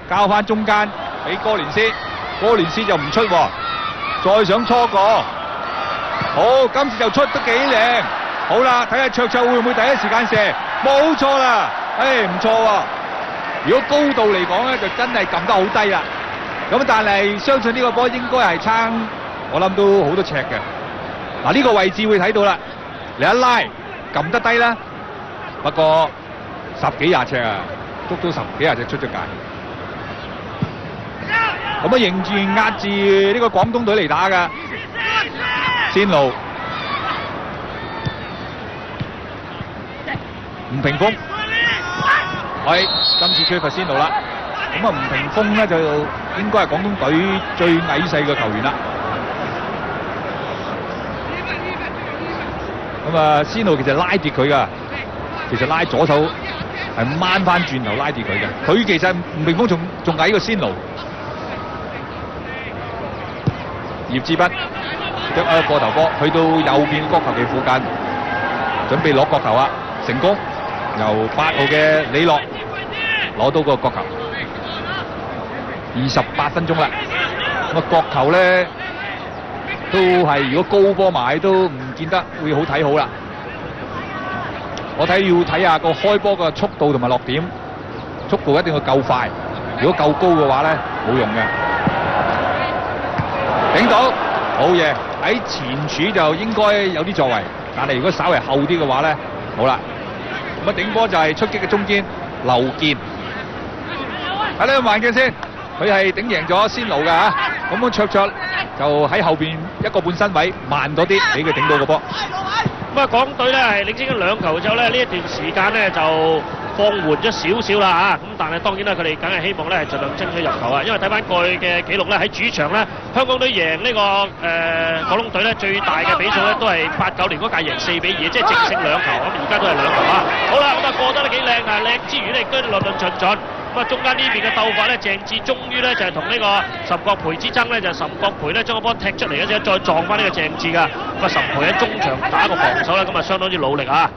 交翻中間俾哥連斯，哥連斯就唔出喎，再想搓過，好，今次就出得幾靚，好啦，睇下卓會唔會第一時間射，冇錯啦，唔錯喎。如果高度嚟講咧，就真係撳得好低啦。咁但係相信呢個波應該係撐，我諗都好多尺嘅。嗱，呢個位置會睇到啦，你一拉撳得低啦，不過10幾廿尺啊，捉到10幾廿尺出咗界。咁啊，迎住壓住呢個廣東隊嚟打㗎，先路吳屏峰，係今次缺乏先路啦。咁啊，吳屏峰咧就應該係廣東隊最矮細嘅球員啦。咁啊，仙奴其實拉跌佢噶，其實拉左手係掹翻轉頭拉跌佢嘅。佢其實吳屏峰仲矮過仙奴。葉志斌一個過頭波，去到右邊角球嘅附近，準備攞角球啊！成功由8號嘅李樂攞到個角球。28分鐘啦，咁啊角球咧都係如果高波買都唔見得會好睇好啦。我睇要睇下個開波嘅速度同埋落點，速度一定要夠快，如果夠高嘅話咧冇用嘅。頂到好嘢，喺前柱就應該有啲作為，但係如果稍為後啲嘅話咧，好啦。咁啊頂波就係出擊嘅中堅劉健，睇呢個慢鏡先，佢係頂贏咗仙奴嘅嚇。咁樣卓就喺後邊一個半身位慢咗啲，俾佢頂到個波。咁啊，港隊咧係領先咗2球之後咧，呢一段時間咧就放緩咗少少啦嚇，咁但係當然啦，佢哋梗係希望咧係盡量爭取入球啊，因為睇翻過去嘅記錄咧，喺主場咧，香港隊贏呢個廣東隊咧最大嘅比數咧都係89年嗰屆贏4-2，即係淨勝2球，咁而家都係2球啊。好啦，咁啊過得都幾靚，但係靚之餘咧亦都論論盡盡。咁啊，中間呢邊嘅鬥法咧，鄭智終於咧就係同呢個岑國培之爭咧，就岑國培咧將個波踢出嚟嘅啫，再撞翻呢個鄭智㗎。咁啊，岑培喺中場打個防守咧，咁啊相當之努力啊。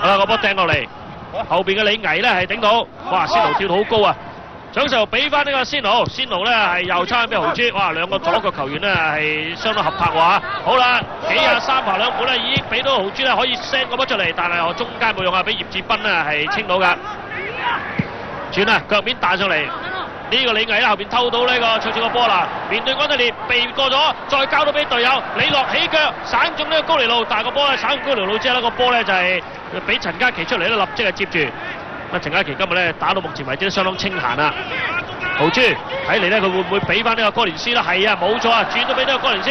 好啦，個波掟落嚟，後邊嘅李毅咧係頂到，哇！仙奴跳到好高啊！蔣世豪俾翻呢個仙奴，仙奴咧係又差俾豪豬，哇！兩個左腳球員咧係相當合拍喎。好啦，幾廿3拍兩盤咧已經俾到豪豬咧可以 send 個波出嚟，但係我中間冇用啊，俾葉志斌咧係清到㗎。轉啊，腳面彈上嚟，呢個李毅咧後邊偷到呢個卓志個波啦，面對安德烈避過咗，再交到俾隊友李樂起腳省中呢個高尼路，但係個波咧省中高尼路之後呢個波咧就係俾陳嘉琪出嚟咧，立即係接住。咁陳嘉琪今日咧打到目前為止都相當清閒啊。豪豬睇嚟咧佢會唔會俾翻呢個哥連斯啦？係啊，冇錯啊，轉到俾呢個哥連斯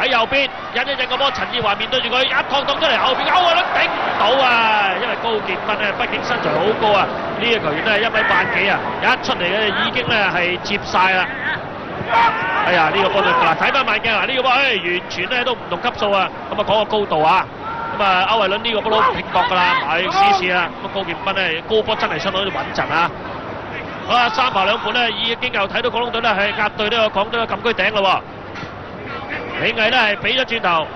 喺右邊引一引個波，陳志華面對住佢一趟出嚟，後邊歐亞倫頂唔到啊！因為高建斌咧畢竟身材好高啊，呢個球員都係1米8幾啊，一出嚟咧已經咧係接晒啦。哎呀，呢個波對嗱睇翻慢鏡嗱，呢個波完全咧都唔同級數啊！咁啊講個高度啊！咁啊，歐維倫呢個波都拼搏㗎啦，係試試啊！咁啊，高建斌咧高波真係相當之穩陣啊！好啦，3拍2盤咧已經又睇到廣東隊咧係壓對呢個廣東嘅禁區頂嘞喎。李毅咧係俾咗轉頭，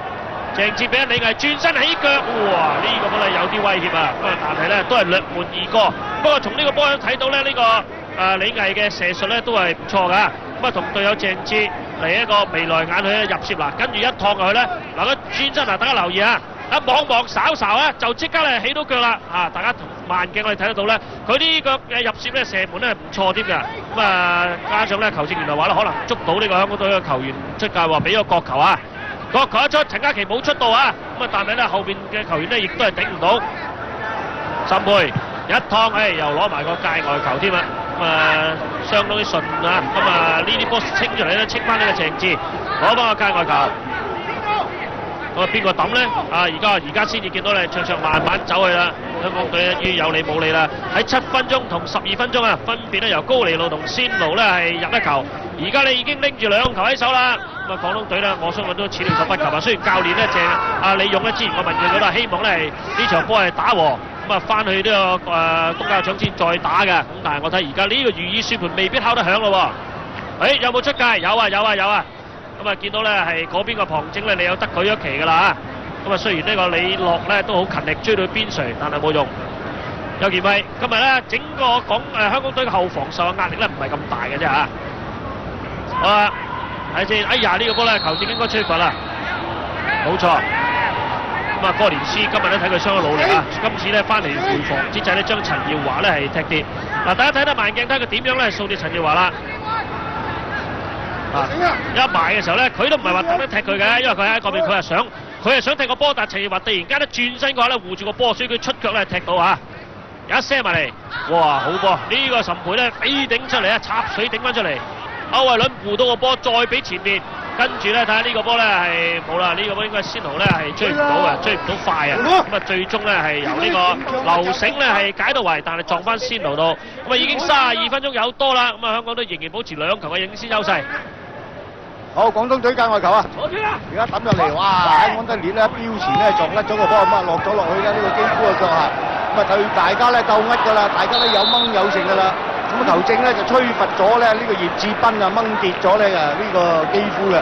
鄭智俾李毅轉身起腳，哇！呢個波咧有啲威脅啊！咁啊，但係咧都係略門而過。不過從呢個波睇到咧呢個李毅嘅射術咧都係唔錯㗎。咁啊，同隊友鄭智嚟一個眉來眼去入攝嗱，跟住一趟入去咧嗱，佢轉身嗱，大家留意啊！一望睄睄咧，就即刻咧起到腳啦！啊，大家同慢鏡我哋睇得到咧，佢呢個入攝咧射門咧唔錯添㗎。咁啊，加上咧球證原來話咧可能捉到呢個香港隊嘅球員出界，話俾個角球啊，角球一出，陳嘉琪冇出到啊。咁啊，但係咧後邊嘅球員咧亦都係頂唔到。岑培一趟，又攞埋個界外球添啊！咁啊，相當之順啊！咁啊，呢啲波清出嚟咧，清翻呢個鄭智，攞翻個界外球。咁啊，邊個抌咧？啊，而家先至見到咧，場慢慢走去啦。香港隊於有理冇理啦。喺7分鐘同12分鐘啊，分別咧由高尼路同仙奴咧係入1球。而家你已經拎住2球喺手啦。咁啊，廣東隊咧，我相信都始料所不及啊。雖然教練咧李勇咧之前我問佢都係希望咧係呢場波係打和，咁啊翻去呢個東家獎先再打嘅。咁但係我睇而家呢個如意算盤未必敲得響咯喎。有冇出界？有啊！咁啊，見到咧係嗰邊個旁證咧，你有得舉咗旗㗎啦嚇。咁啊，雖然呢個李樂咧都好勤力追到邊陲，但係冇用。有件威，今日咧整個香港隊嘅後防受嘅壓力咧唔係咁大嘅啫嚇。好啦，睇先，哎呀呢個波咧球證應該吹罰啦，冇錯。咁啊，哥連斯今日咧睇佢相當努力啊，今次咧翻嚟回防之際咧將陳耀華咧係踢跌。嗱，大家睇得慢鏡睇佢點樣咧掃跌陳耀華啦。一埋嘅時候咧，佢都唔係話特登踢佢嘅，因為佢喺嗰邊，佢係想踢個波，但陳耀華突然間咧轉身嘅話咧護住個波，所以佢出腳咧踢到嚇，一射埋嚟，哇好波！呢個岑培咧飛頂出嚟啊，插水頂翻出嚟，歐維倫護到個波，再俾前面，跟住咧睇下呢個波咧係冇啦，呢個波應該仙奴咧係追唔到嘅，追唔到快啊！咁啊最終咧係由呢個劉醒咧係解到圍，但係撞翻仙奴度，咁啊已經32分鐘有多啦，咁啊香港隊仍然保持2球嘅領先優勢。好，廣東隊界外球啊！而家抌入嚟，哇！喺安德烈咧標前咧撞甩咗個波，咁啊落咗落去咧呢個基夫嘅腳下，咁啊對大家咧鬥噏㗎啦，大家都有掹有剩㗎啦。咁啊球證咧就吹罰咗咧呢個葉志斌啊掹跌咗咧呢個基夫嘅。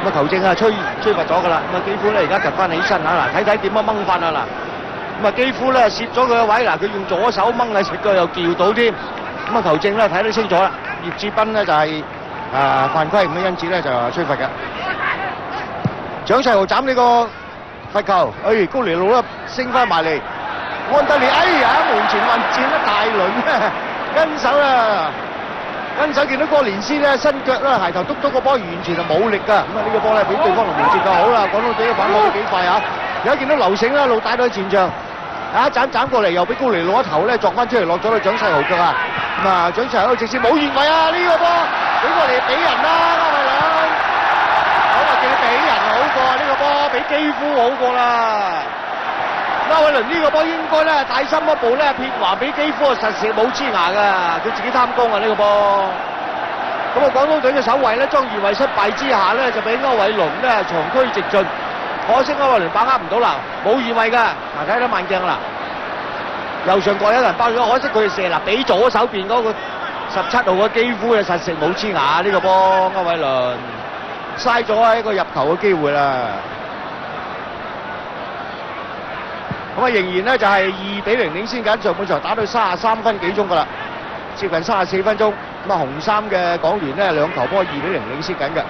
咁啊球證啊吹罰咗㗎啦。咁啊基夫咧而家趌翻起身嚇嗱，睇睇點樣掹法啊嗱。咁啊基夫咧攝咗佢嘅位嗱，佢用左手掹啊，隻腳又撬到添。咁啊球證咧睇得清楚啦，葉志斌咧就係。犯規咁嘅，因此咧就吹罰嘅。蔣世豪斬呢個罰球，高尼路咧升翻埋嚟，安德烈門前混戰一大輪啊，跟手見到哥連斯咧伸腳咧鞋頭篤個波，完全係冇力㗎。咁啊呢個波咧俾對方龍門接救好啦，廣東隊嘅反攻都幾快啊！而家見到劉醒一路帶到去前場，一斬過嚟又俾高尼路一頭咧撞翻出嚟，落咗去蔣世豪腳啊！咁啊蔣世豪直接冇越位啊！呢個波。俾過嚟俾人啦，歐維倫，好啊！叫你俾人好過呢個波，俾基夫好過啦。咁啊歐偉倫呢個波應該咧大心一步咧，撇華俾基夫實食冇黐牙㗎，佢自己貪功啊呢個波。咁啊，廣東隊嘅守衞咧，莊二衛失敗之下咧，就俾歐偉倫咧長驅直進，可惜歐偉倫把握唔到啦，冇二衛㗎。嗱，睇睇慢鏡啦，右上角有人爆咗，可惜佢射嗱，俾左手邊嗰個17號嘅基夫嘅實食冇黐牙呢個波，歐偉倫嘥咗一個入球嘅機會啦。咁啊，仍然咧就係2-0領先緊，上半場打到33分幾鐘㗎啦，接近34分鐘。咁啊，紅衫嘅港聯咧兩球波2-0領先緊嘅。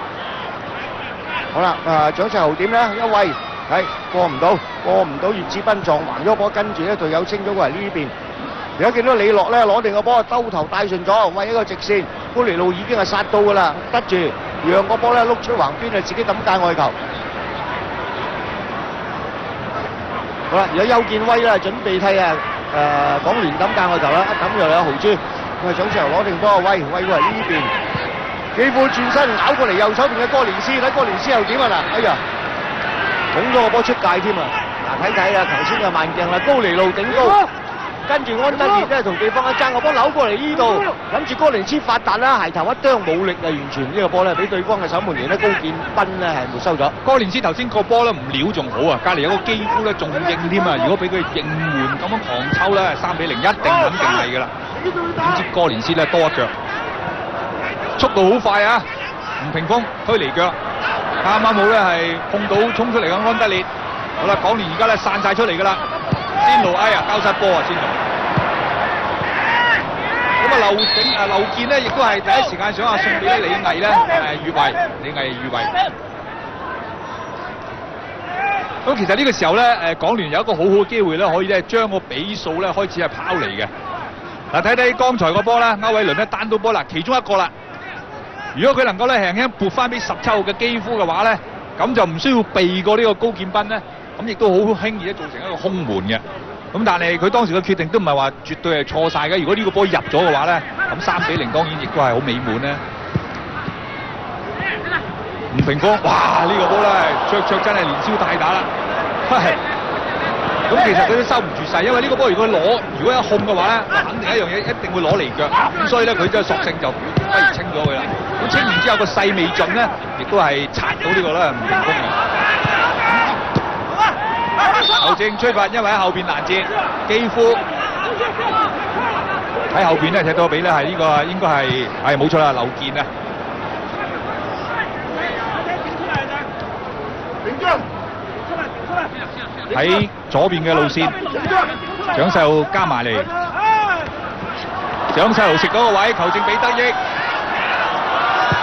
好啦，蔣世豪點咧？一位係過唔到，葉志斌撞橫咗波，跟住咧隊友清咗過嚟呢邊。而家見到李樂咧攞定個波，兜頭帶順咗，喂一個直線，高尼路已經係殺到㗎啦，得住讓個波咧碌出橫邊啊，自己抌界外球。好啦，而家邱建威咧準備替港聯抌界外球啦，一抌又有豪豬。咁啊，蔣世豪攞定波，喂過嚟呢邊，幾乎轉身咬過嚟右手邊嘅哥連斯，睇哥連斯又點啊嗱，哎呀，捅咗個波出界添啊！嗱，睇睇啊，頭先嘅慢鏡啦，高尼路頂高，跟住安德烈咧同對方一爭個波扭過嚟呢度，諗住哥連斯發達啦，鞋頭一啄冇力啊，完全呢個波咧俾對方嘅守門員咧高建斌咧係沒收咗。哥連斯頭先個波咧唔料仲好啊，隔離有個基夫咧仲應添啊！如果俾佢應援咁樣狂抽咧，3-0一定肯定係㗎啦。點知哥連斯咧多一腳，速度好快啊！吳屏峰推離腳，啱啱好咧係碰到衝出嚟嘅安德烈。好啦，港聯而家咧散晒出嚟㗎啦。仙奴哎呀交失波啊！仙奴。咁啊劉健呢亦都係第一時間想送俾李毅咧越位，李毅越位。咁其實呢個時候咧港聯有一個好好嘅機會咧，可以咧將個比數咧開始係拋離嘅。嗱，睇睇剛才個波啦，歐偉倫咧單刀波啦，其中一個啦。如果佢能夠咧輕輕撥翻俾17號嘅基夫嘅話咧，咁就唔需要避過呢個高建斌咧，咁亦都好輕易咧造成一個空門嘅。咁但係佢當時嘅決定都唔係話絕對係錯晒嘅。如果呢個波入咗嘅話咧，咁3-0當然亦都係好美滿咧。吳屏峰，哇！呢個波咧，卓真係連消帶打啦。咁其實佢都收唔住勢，因為呢個波如果一控嘅話咧，肯定一樣嘢一定會攞離腳，咁所以咧佢就索性就不如清咗佢啦。咁清完之後個勢未盡咧，亦都係擦到呢個咧吳屏峰嘅。球證吹罰，因為喺後邊攔截，基夫喺後邊咧踢到比咧係呢個應該係冇錯啦，劉健啊。喺左邊嘅路線，蔣世豪加埋嚟，蔣世豪食嗰個位，球證俾得益，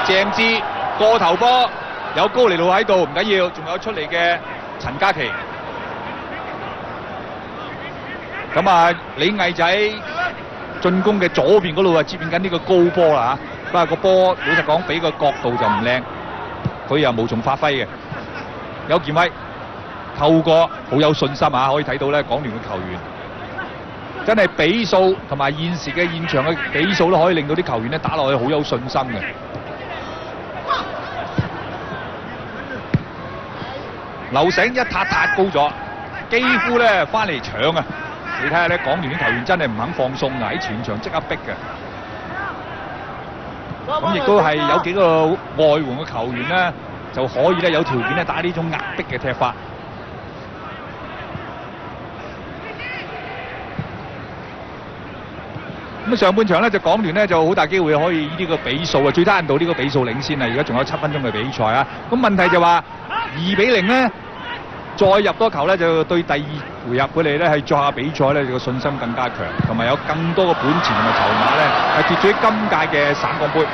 鄭智過頭波，有高尼路喺度唔緊要，仲有出嚟嘅陳嘉琪。咁啊，李毅仔進攻嘅左邊嗰度啊接應緊呢個高波啦嚇，不過個波老實講俾個角度就唔靚，佢又無從發揮嘅。有健威透過好有信心啊，可以睇到咧港聯嘅球員真係比數同埋現時嘅現場嘅比數都可以令到啲球員咧打落去好有信心嘅。劉醒一撻高咗，幾乎咧翻嚟搶啊！你睇下咧，港聯啲球員真係唔肯放鬆啊，喺前場即刻逼嘅。咁亦都係有幾個外援嘅球員咧，就可以咧有條件咧打呢種壓迫嘅踢法。咁上半場咧就港聯咧就好大機會可以呢個比數啊，最低限度呢個比數領先啊！而家仲有7分鐘嘅比賽啊！咁問題就話2-0咧，再入多球咧就對第2回合佢哋咧係作下比賽咧個信心更加強，同埋有更多嘅本錢同埋籌碼咧係奪取今屆嘅省港杯。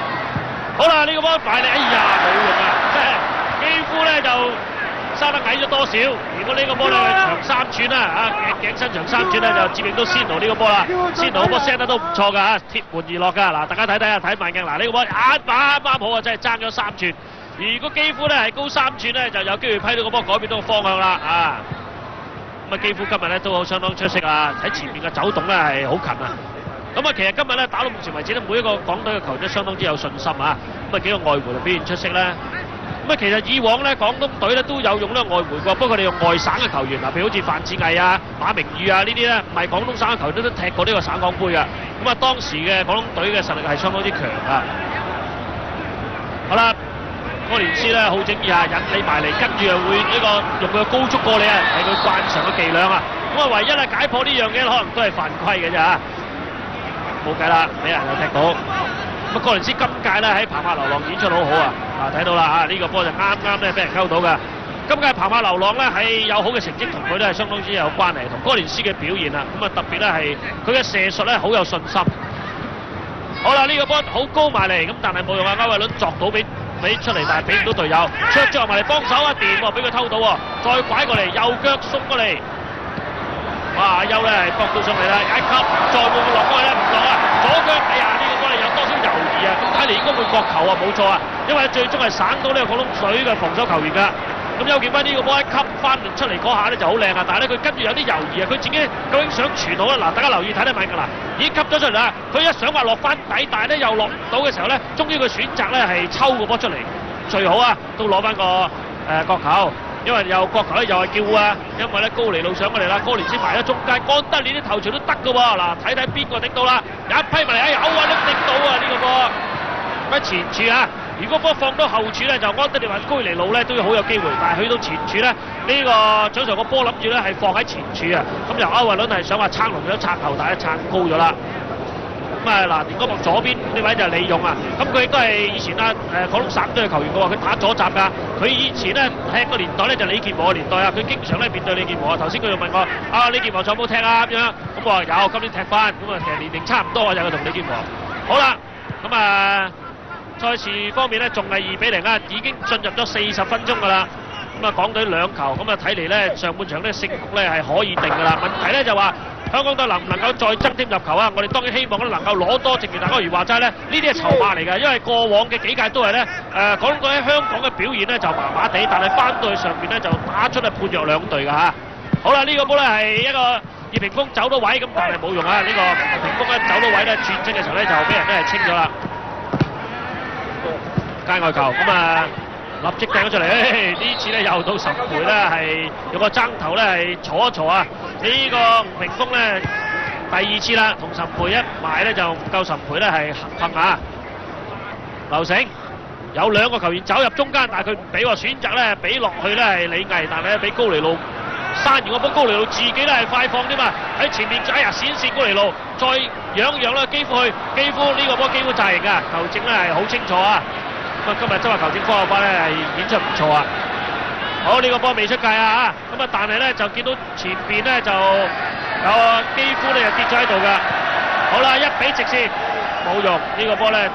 好啦，呢個波快力，哎呀冇用啊！幾乎咧就收得矮咗多少？如果呢個波咧長3寸啦，頸身長3寸咧就接應到仙奴呢個波啦。仙奴個波 set 得都唔錯㗎嚇，鐵門而落㗎。嗱，大家睇睇啊，睇慢鏡嗱，呢個波啱好啊，真係爭咗3寸。如果幾乎咧係高3寸咧，就有機會批到個波改變到個方向啦啊！咁啊，幾乎今日咧都好相當出色啊！喺前面嘅走動咧係好近啊！咁啊，其實今日咧打到目前為止咧，每一個港隊嘅球員都相當之有信心啊！咁啊，幾個外援就表現出色咧。咁啊，其實以往咧廣東隊咧都有用呢個外援喎，不過佢哋用外省嘅球員啊，譬如好似范志毅啊、馬明宇啊呢啲咧，唔係廣東省嘅球員都踢過呢個省港杯嘅。咁啊，當時嘅廣東隊嘅實力係相當之強啊。好啦，哥連斯咧好整意下引你埋嚟，跟住又會呢個用佢嘅高速過你啊，係佢慣常嘅伎倆啊。咁啊，唯一咧解破呢樣嘢可能都係犯規嘅啫嚇，冇計啦，俾人又踢到。咁哥連斯今屆咧喺澎湃流浪演出好好啊！睇到啦嚇，呢個波就啱啱咧俾人溝到嘅。今屆澎湃流浪咧係有好嘅成績，同佢咧係相當之有關係，同哥連斯嘅表現啊。咁啊特別咧係佢嘅射術咧好有信心。好啦，呢個波好高埋嚟，咁但係冇用啊！歐偉倫作到俾出嚟，但係俾唔到隊友，出埋嚟幫手啊！掂喎，俾佢偷到喎，再拐過嚟，右腳送過嚟。哇！阿優咧係搏到上嚟啦，一級再會唔會落過去咧？唔落啊！左腳，哎呀！呢個波咧有多少猶豫啊？咁睇嚟應該會角球啊，冇錯啊！因為最終係省到呢個廣東水嘅防守球員㗎。咁邱建輝呢個波一級翻出嚟嗰下咧就好靚啊！但係咧佢跟住有啲猶豫啊，佢自己究竟想傳好啦？嗱，大家留意睇得明㗎啦，已經吸咗出嚟啦。佢一想話落翻底，但係咧又落唔到嘅時候咧，終於佢選擇咧係抽個波出嚟，最好啊，都攞翻個角球。因為又角球咧又係叫啊，因為咧高尼路上過嚟啦，哥連斯埋咗中間，安德烈啲頭槌都得㗎喎。嗱，睇睇邊個頂到啦，有一批埋嚟，有啊都頂到啊！呢個波喺前處啊，如果波放到後處咧，就安德烈或高尼路咧都好有機會，但係去到前處咧，呢個掌上個波諗住咧係放喺前處啊，咁由歐偉倫係想話撐龍咗撐後，但係撐高咗啦。咁啊嗱，田哥幕左邊呢位就係李勇啊，咁佢亦都係以前啊廣東省隊嘅球員嘅喎，佢打左閘㗎。佢以前咧踢個年代咧就李健和嘅年代啊，佢經常咧面對李健和啊。頭先佢就問我啊，李健和仲有冇踢啊咁樣，咁我話有，今年踢翻，咁啊其實年齡差唔多啊，就係佢同李健和。好啦，咁啊賽事方面咧仲係2-0啊，已經進入咗40分鐘㗎啦。咁啊港隊兩球，咁啊睇嚟咧上半場咧勝局咧係可以定㗎啦。問題咧就話香港隊能唔能夠再增添入球啊？我哋當然希望咧能夠攞多，正如大家如話齋咧，呢啲係籌碼嚟㗎，因為過往嘅幾屆都係咧廣東隊喺香港嘅表現咧就麻麻地，但係翻到去上邊咧就打出係判若兩隊㗎嚇。好啦，呢個波咧係一個葉平峰走到位，咁但係冇用啊！呢個葉平峰咧走到位咧轉身嘅時候咧就俾人咧係清咗啦，界外球咁啊！立即掟咗出嚟，呢次咧又到岑培咧係用個爭頭咧係坐一坐啊！呢個吳平峰咧第二次啦，同岑培一埋咧就唔夠岑培咧係幸啊！劉成有兩個球員走入中間，但係佢唔俾喎，選擇咧俾落去咧係李毅，但係咧俾高尼路刪完個波，高尼路自己咧係快放添嘛，喺前面哎呀閃閃高尼路，再讓啦基夫去，基夫呢個波基夫就係㗎，球證咧係好清楚啊！咁啊，今日周華球證科學班咧係演出唔錯啊！好，呢個波未出界啊嚇，咁啊但係咧就見到前邊咧就有基夫咧就跌咗喺度㗎。好啦，一比直線冇用，呢個波咧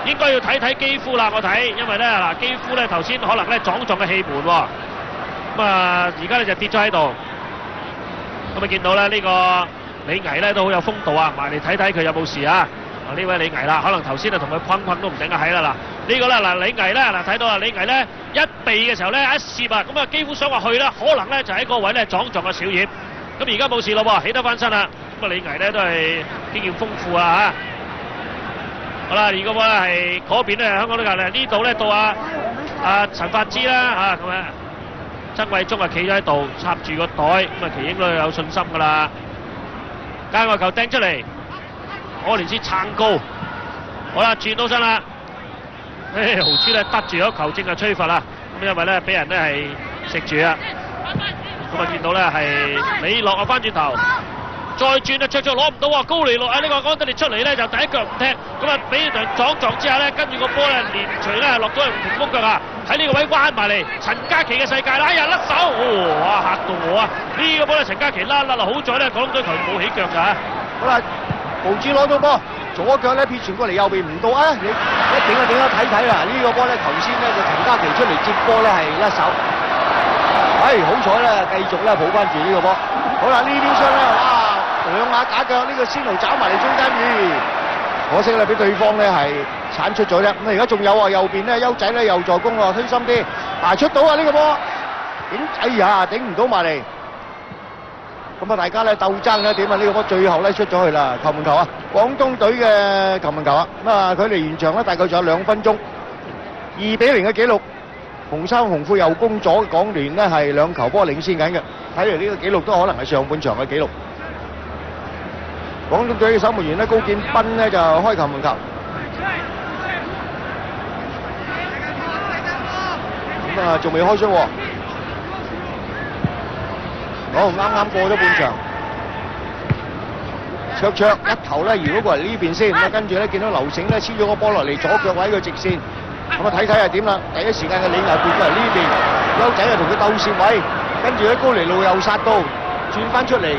應該要睇睇基夫啦，我睇，因為咧嗱基夫咧頭先可能咧撞嘅氣門喎，咁啊而家咧就跌咗喺度，咁啊見到咧呢個李毅咧都好有風度啊，埋嚟睇睇佢有冇事啊！呢位李毅啦，可能頭先啊同佢困都唔定啊，係啦嗱，呢個咧嗱李毅咧嗱睇到啊李毅咧一避嘅時候咧一攝啊，咁啊幾乎想話去啦，可能咧就喺個位咧撞個小葉，咁而家冇事咯喎，起得翻身啦，咁啊李毅咧都係經驗豐富啊嚇。好啦，如果咧係嗰邊咧香港都隔離，呢度咧到陳發枝啦嚇咁啊，曾偉忠啊企咗喺度插住個袋，咁啊奇英都有信心㗎啦，界外球掟出嚟。柯連斯撐高，好啦，轉到身啦，豪豬咧得住咗球證嘅吹罰啦，咁因為咧俾人咧係食住啊，咁啊見到咧係李樂啊翻轉頭，再轉啊卓攞唔到喎，高尼樂啊呢個安德烈出嚟咧就第一腳唔踢，咁啊俾人撞之下咧，跟住個波咧連隨咧落咗去平峰腳啊，喺呢個位彎埋嚟，陳嘉琪嘅世界啦，哎呀甩手，哇嚇到我啊！呢個波咧陳嘉琪甩啦，好在咧廣東隊球員冇起腳㗎，好啦。豪豬攞到波，左腳咧撇傳過嚟，右邊唔到啊！你一頂啊頂啊睇睇啦！呢個波咧頭先咧就陳嘉琪出嚟接波咧係甩手，好彩咧繼續咧抱翻住呢個波。好啦，呢邊廂咧哇兩下打腳，呢個仙奴找埋嚟中間可惜咧俾對方咧係鏟出咗啫。咁而家仲有啊，右邊咧優仔咧又助攻喎，推深啲，出到啊呢個波，哎呀頂唔到埋嚟。咁啊，大家咧鬥爭咧點啊？呢個波最後咧出咗去啦，球門球啊！廣東隊嘅球門球啊！咁啊，距離完場咧大概仲有2分鐘，2-0嘅紀錄。紅衫紅褲又攻咗，港聯呢係2球波領先緊嘅。睇嚟呢個紀錄都可能係上半場嘅紀錄。廣東隊嘅守門員呢，高建斌呢就開球門球。咁啊，仲未開出喎。好，啱啱過咗半場。卓卓一頭咧，如果過嚟呢邊先，咁啊跟住咧見到劉醒咧黐咗個波落嚟左腳位嘅直線，咁啊睇睇係點啦。第一時間嘅李毅撥過嚟呢邊，優仔啊同佢鬥線位，跟住咧高尼路又殺到，轉翻出嚟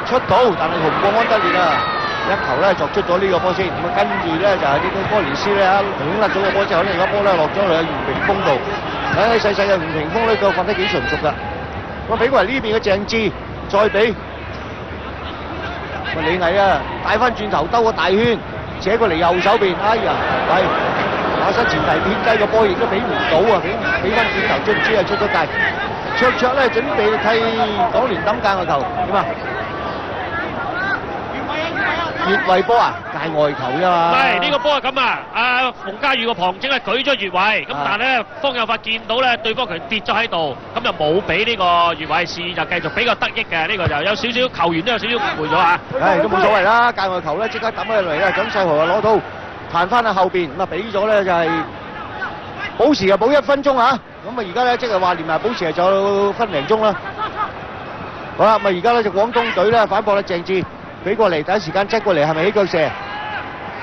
出到，但係逃唔過安德烈啊！一球咧作出咗呢個波先，咁啊跟住咧就係呢個哥連斯咧嚇拱甩咗個波之後咧，而家波咧落咗去袁平峰度，細細嘅袁平峰呢個瞓得幾純熟㗎。咁啊俾過嚟呢邊嘅鄭智，再俾。李毅啊，帶翻轉頭兜個大圈，扯過嚟右手邊，哎呀，係馬身前提偏低個波，亦都俾唔到啊！俾翻轉頭，唔知係出咗界。卓卓咧準備替港聯抌界外球，點啊？越位波啊，界外球啫嘛。係呢個波係咁啊！阿馮家宇個旁證咧舉咗越位，咁但係咧方有發見到咧對方佢跌咗喺度，咁就冇俾呢個越位試，就繼續俾個得益嘅。呢個就有少少球員都有少少誤會咗啊！係都冇所謂啦，界外球咧即刻抌咗嚟啦，蔣世豪啊攞到彈翻喺後邊，咁啊俾咗咧就係補時啊補1分鐘啊！咁啊而家咧即係話連埋補時就有分零鐘啦。好啦，咁啊而家咧就廣東隊咧反駁啦，鄭智。俾過嚟，第一時間擠過嚟，係咪起腳射？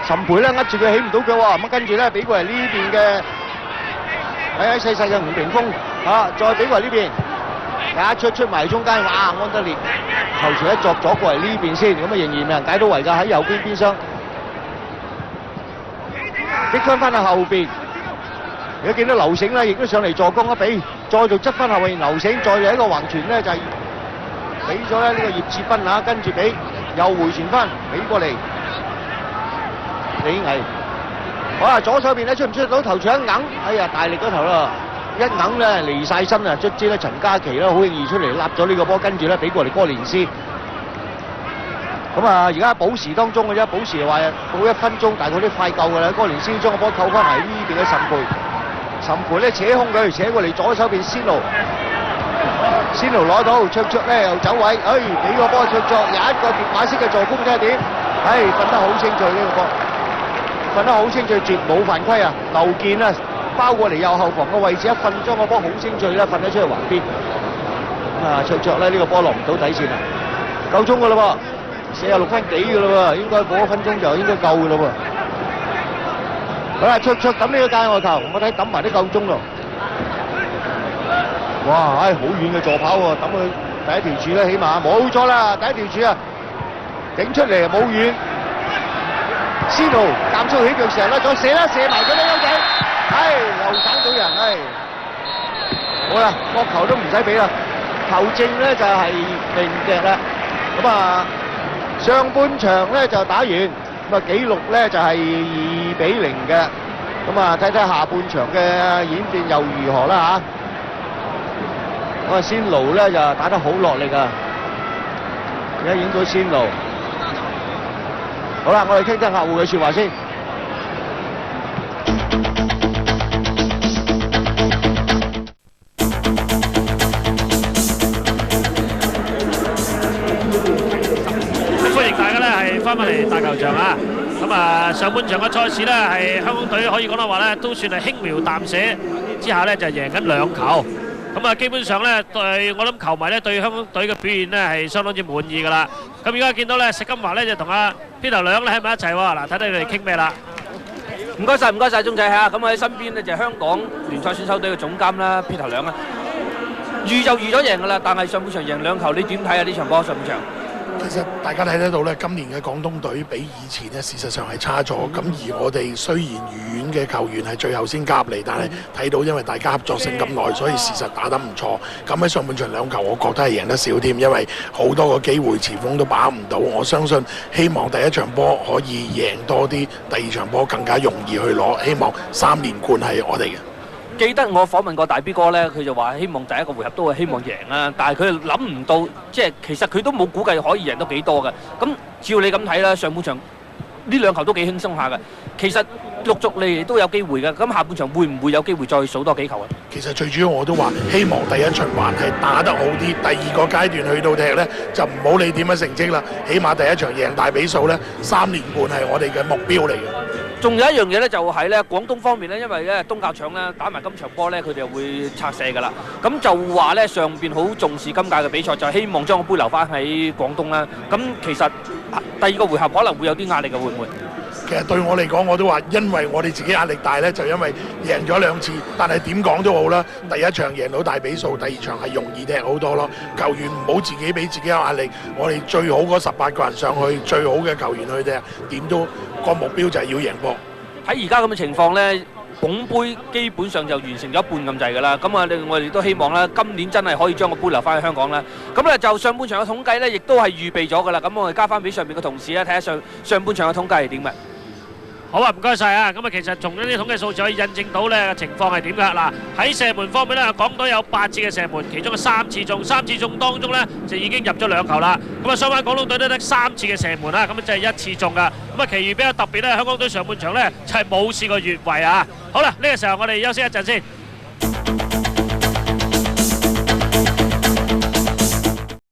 岑培咧握住佢起唔到腳喎，咁跟住咧俾過嚟呢邊嘅矮細細嘅吳平峰嚇，再俾過嚟呢邊，出埋中間，哇！安德烈頭槌一作咗過嚟呢邊先，咁啊仍然未人解到圍㗎喺右邊邊廂，逼翻去後邊。而家見到劉醒咧，亦都上嚟助攻一比，再度執翻後邊劉醒，再嚟一個橫傳咧就係俾咗咧呢個葉志斌嚇，跟住俾。又回傳翻，俾過嚟李毅。好啦，左手邊咧出唔出到頭槌一硬？哎呀，大力嗰頭啦，一硬咧離晒身啊！卒之咧陳嘉琪咧好容易出嚟立咗呢個波，跟住咧俾過嚟哥連斯。咁啊，而家補時當中嘅啫，補時話補1分鐘，大概都快夠㗎啦。哥連斯將個波扣翻嚟呢邊嘅岑培，岑培咧扯空佢，扯過嚟左手邊先路。先奴攞到，卓卓咧又走位，俾個波卓卓，有一個疊馬式嘅助攻睇下點，瞓得好清脆呢個波，瞓得好清脆，絕冇犯規啊！劉健啊，包過嚟右後防嘅位置，一瞓將個波好清脆啦，瞓得出去橫邊。咁啊，卓卓咧呢個波落唔到底線啦，夠鐘㗎啦喎，46分幾㗎啦喎，應該過1分鐘就應該夠㗎啦喎。好啦，卓卓抌呢個界外球，我睇抌埋都夠鐘咯。哇！好遠嘅助跑喎，抌佢第一條柱咧，起碼冇咗啦，第一條柱啊，頂出嚟冇遠。斯奴減速起腳射啦，再射啦，射埋佢啦，優仔，又省到人，好啦，角球都唔使俾啦，球證咧就係零隻啦。咁啊，上半場咧就打完，咁啊紀錄咧就係2-0嘅。咁啊睇睇下半場嘅演變又如何啦嚇。我先奴咧就打得好落力啊！而家影到先奴，好啦，我哋傾聽客戶嘅説話先。歡迎大家咧係翻返嚟大球場啊！咁啊，上半場嘅賽事咧係香港隊可以講得話咧，都算係輕描淡寫之下咧就贏緊2球。咁啊，基本上咧對我諗球迷咧對香港隊嘅表現咧係相當之滿意㗎啦。咁而家見到咧石金華咧就同阿邊頭兩咧喺埋一齊喎。嗱，睇睇佢哋傾咩啦。唔該晒，唔該晒，鐘仔嚇。咁喺身邊咧就係香港聯賽選手隊嘅總監啦，邊頭兩啊。預就預咗贏㗎啦，但係上半場贏2球，你點睇啊？呢場波上半場？其實大家睇得到咧，今年嘅廣東隊比以前咧，事實上係差咗。咁而我哋雖然愉園嘅球員係最後先加入嚟，但係睇到因為大家合作性咁耐，所以事實打得唔錯。咁喺上半場2球，我覺得係贏得少添，因為好多個機會前鋒都把握唔到。我相信希望第一場波可以贏多啲，第二場波更加容易去攞。希望3連冠係我哋嘅。記得我訪問過大 B 哥咧，佢就話希望第一個回合都係希望贏啦，但係佢諗唔到，即係其實佢都冇估計可以贏到幾多嘅。咁照你咁睇啦，上半場呢2球都幾輕鬆下嘅。其實陸續你哋都有機會嘅。咁下半場會唔會有機會再數多幾球啊？其實最主要我都話希望第一循環係打得好啲，第二個階段去到踢呢，就唔好理點樣成績啦，起碼第一場贏大比數呢，3連冠係我哋嘅目標嚟嘅。仲有一樣嘢咧，就係咧廣東方面咧，因為咧東較場咧打埋今場波咧，佢哋會拆卸㗎啦。咁就話咧上邊好重視今屆嘅比賽，就希望將個杯留翻喺廣東啦。咁其實第二個回合可能會有啲壓力嘅，會唔會？其實對我嚟講，我都話因為我哋自己壓力大呢，就因為贏咗2次，但係點講都好啦，第一場贏到大比數，第二場係容易踢好多咯。球員唔好自己俾自己有壓力，我哋最好嗰18個人上去，最好嘅球員去踢，點都個目標就係要贏波。喺而家咁嘅情況呢，捧杯基本上就完成咗一半咁滯㗎啦。咁啊，我哋都希望啦，今年真係可以將個杯留翻去香港啦。咁咧就上半場嘅統計呢，亦都係預備咗㗎啦。咁我哋交翻俾上面嘅同事咧，睇下上半場嘅統計係點嘅。好啊，唔該晒啊！咁啊，其實從呢啲統計數字可以印證到呢情況係點㗎？嗱，喺射門方面呢，港隊有8次嘅射門，其中嘅3次中，3次中當中呢就已經入咗2球啦。咁啊，相反廣東隊都得3次嘅射門啦，咁啊就係1次中㗎。咁啊，其餘比較特別呢，香港隊上半場呢就係冇試過越位啊！好啦，呢個時候我哋休息一陣先。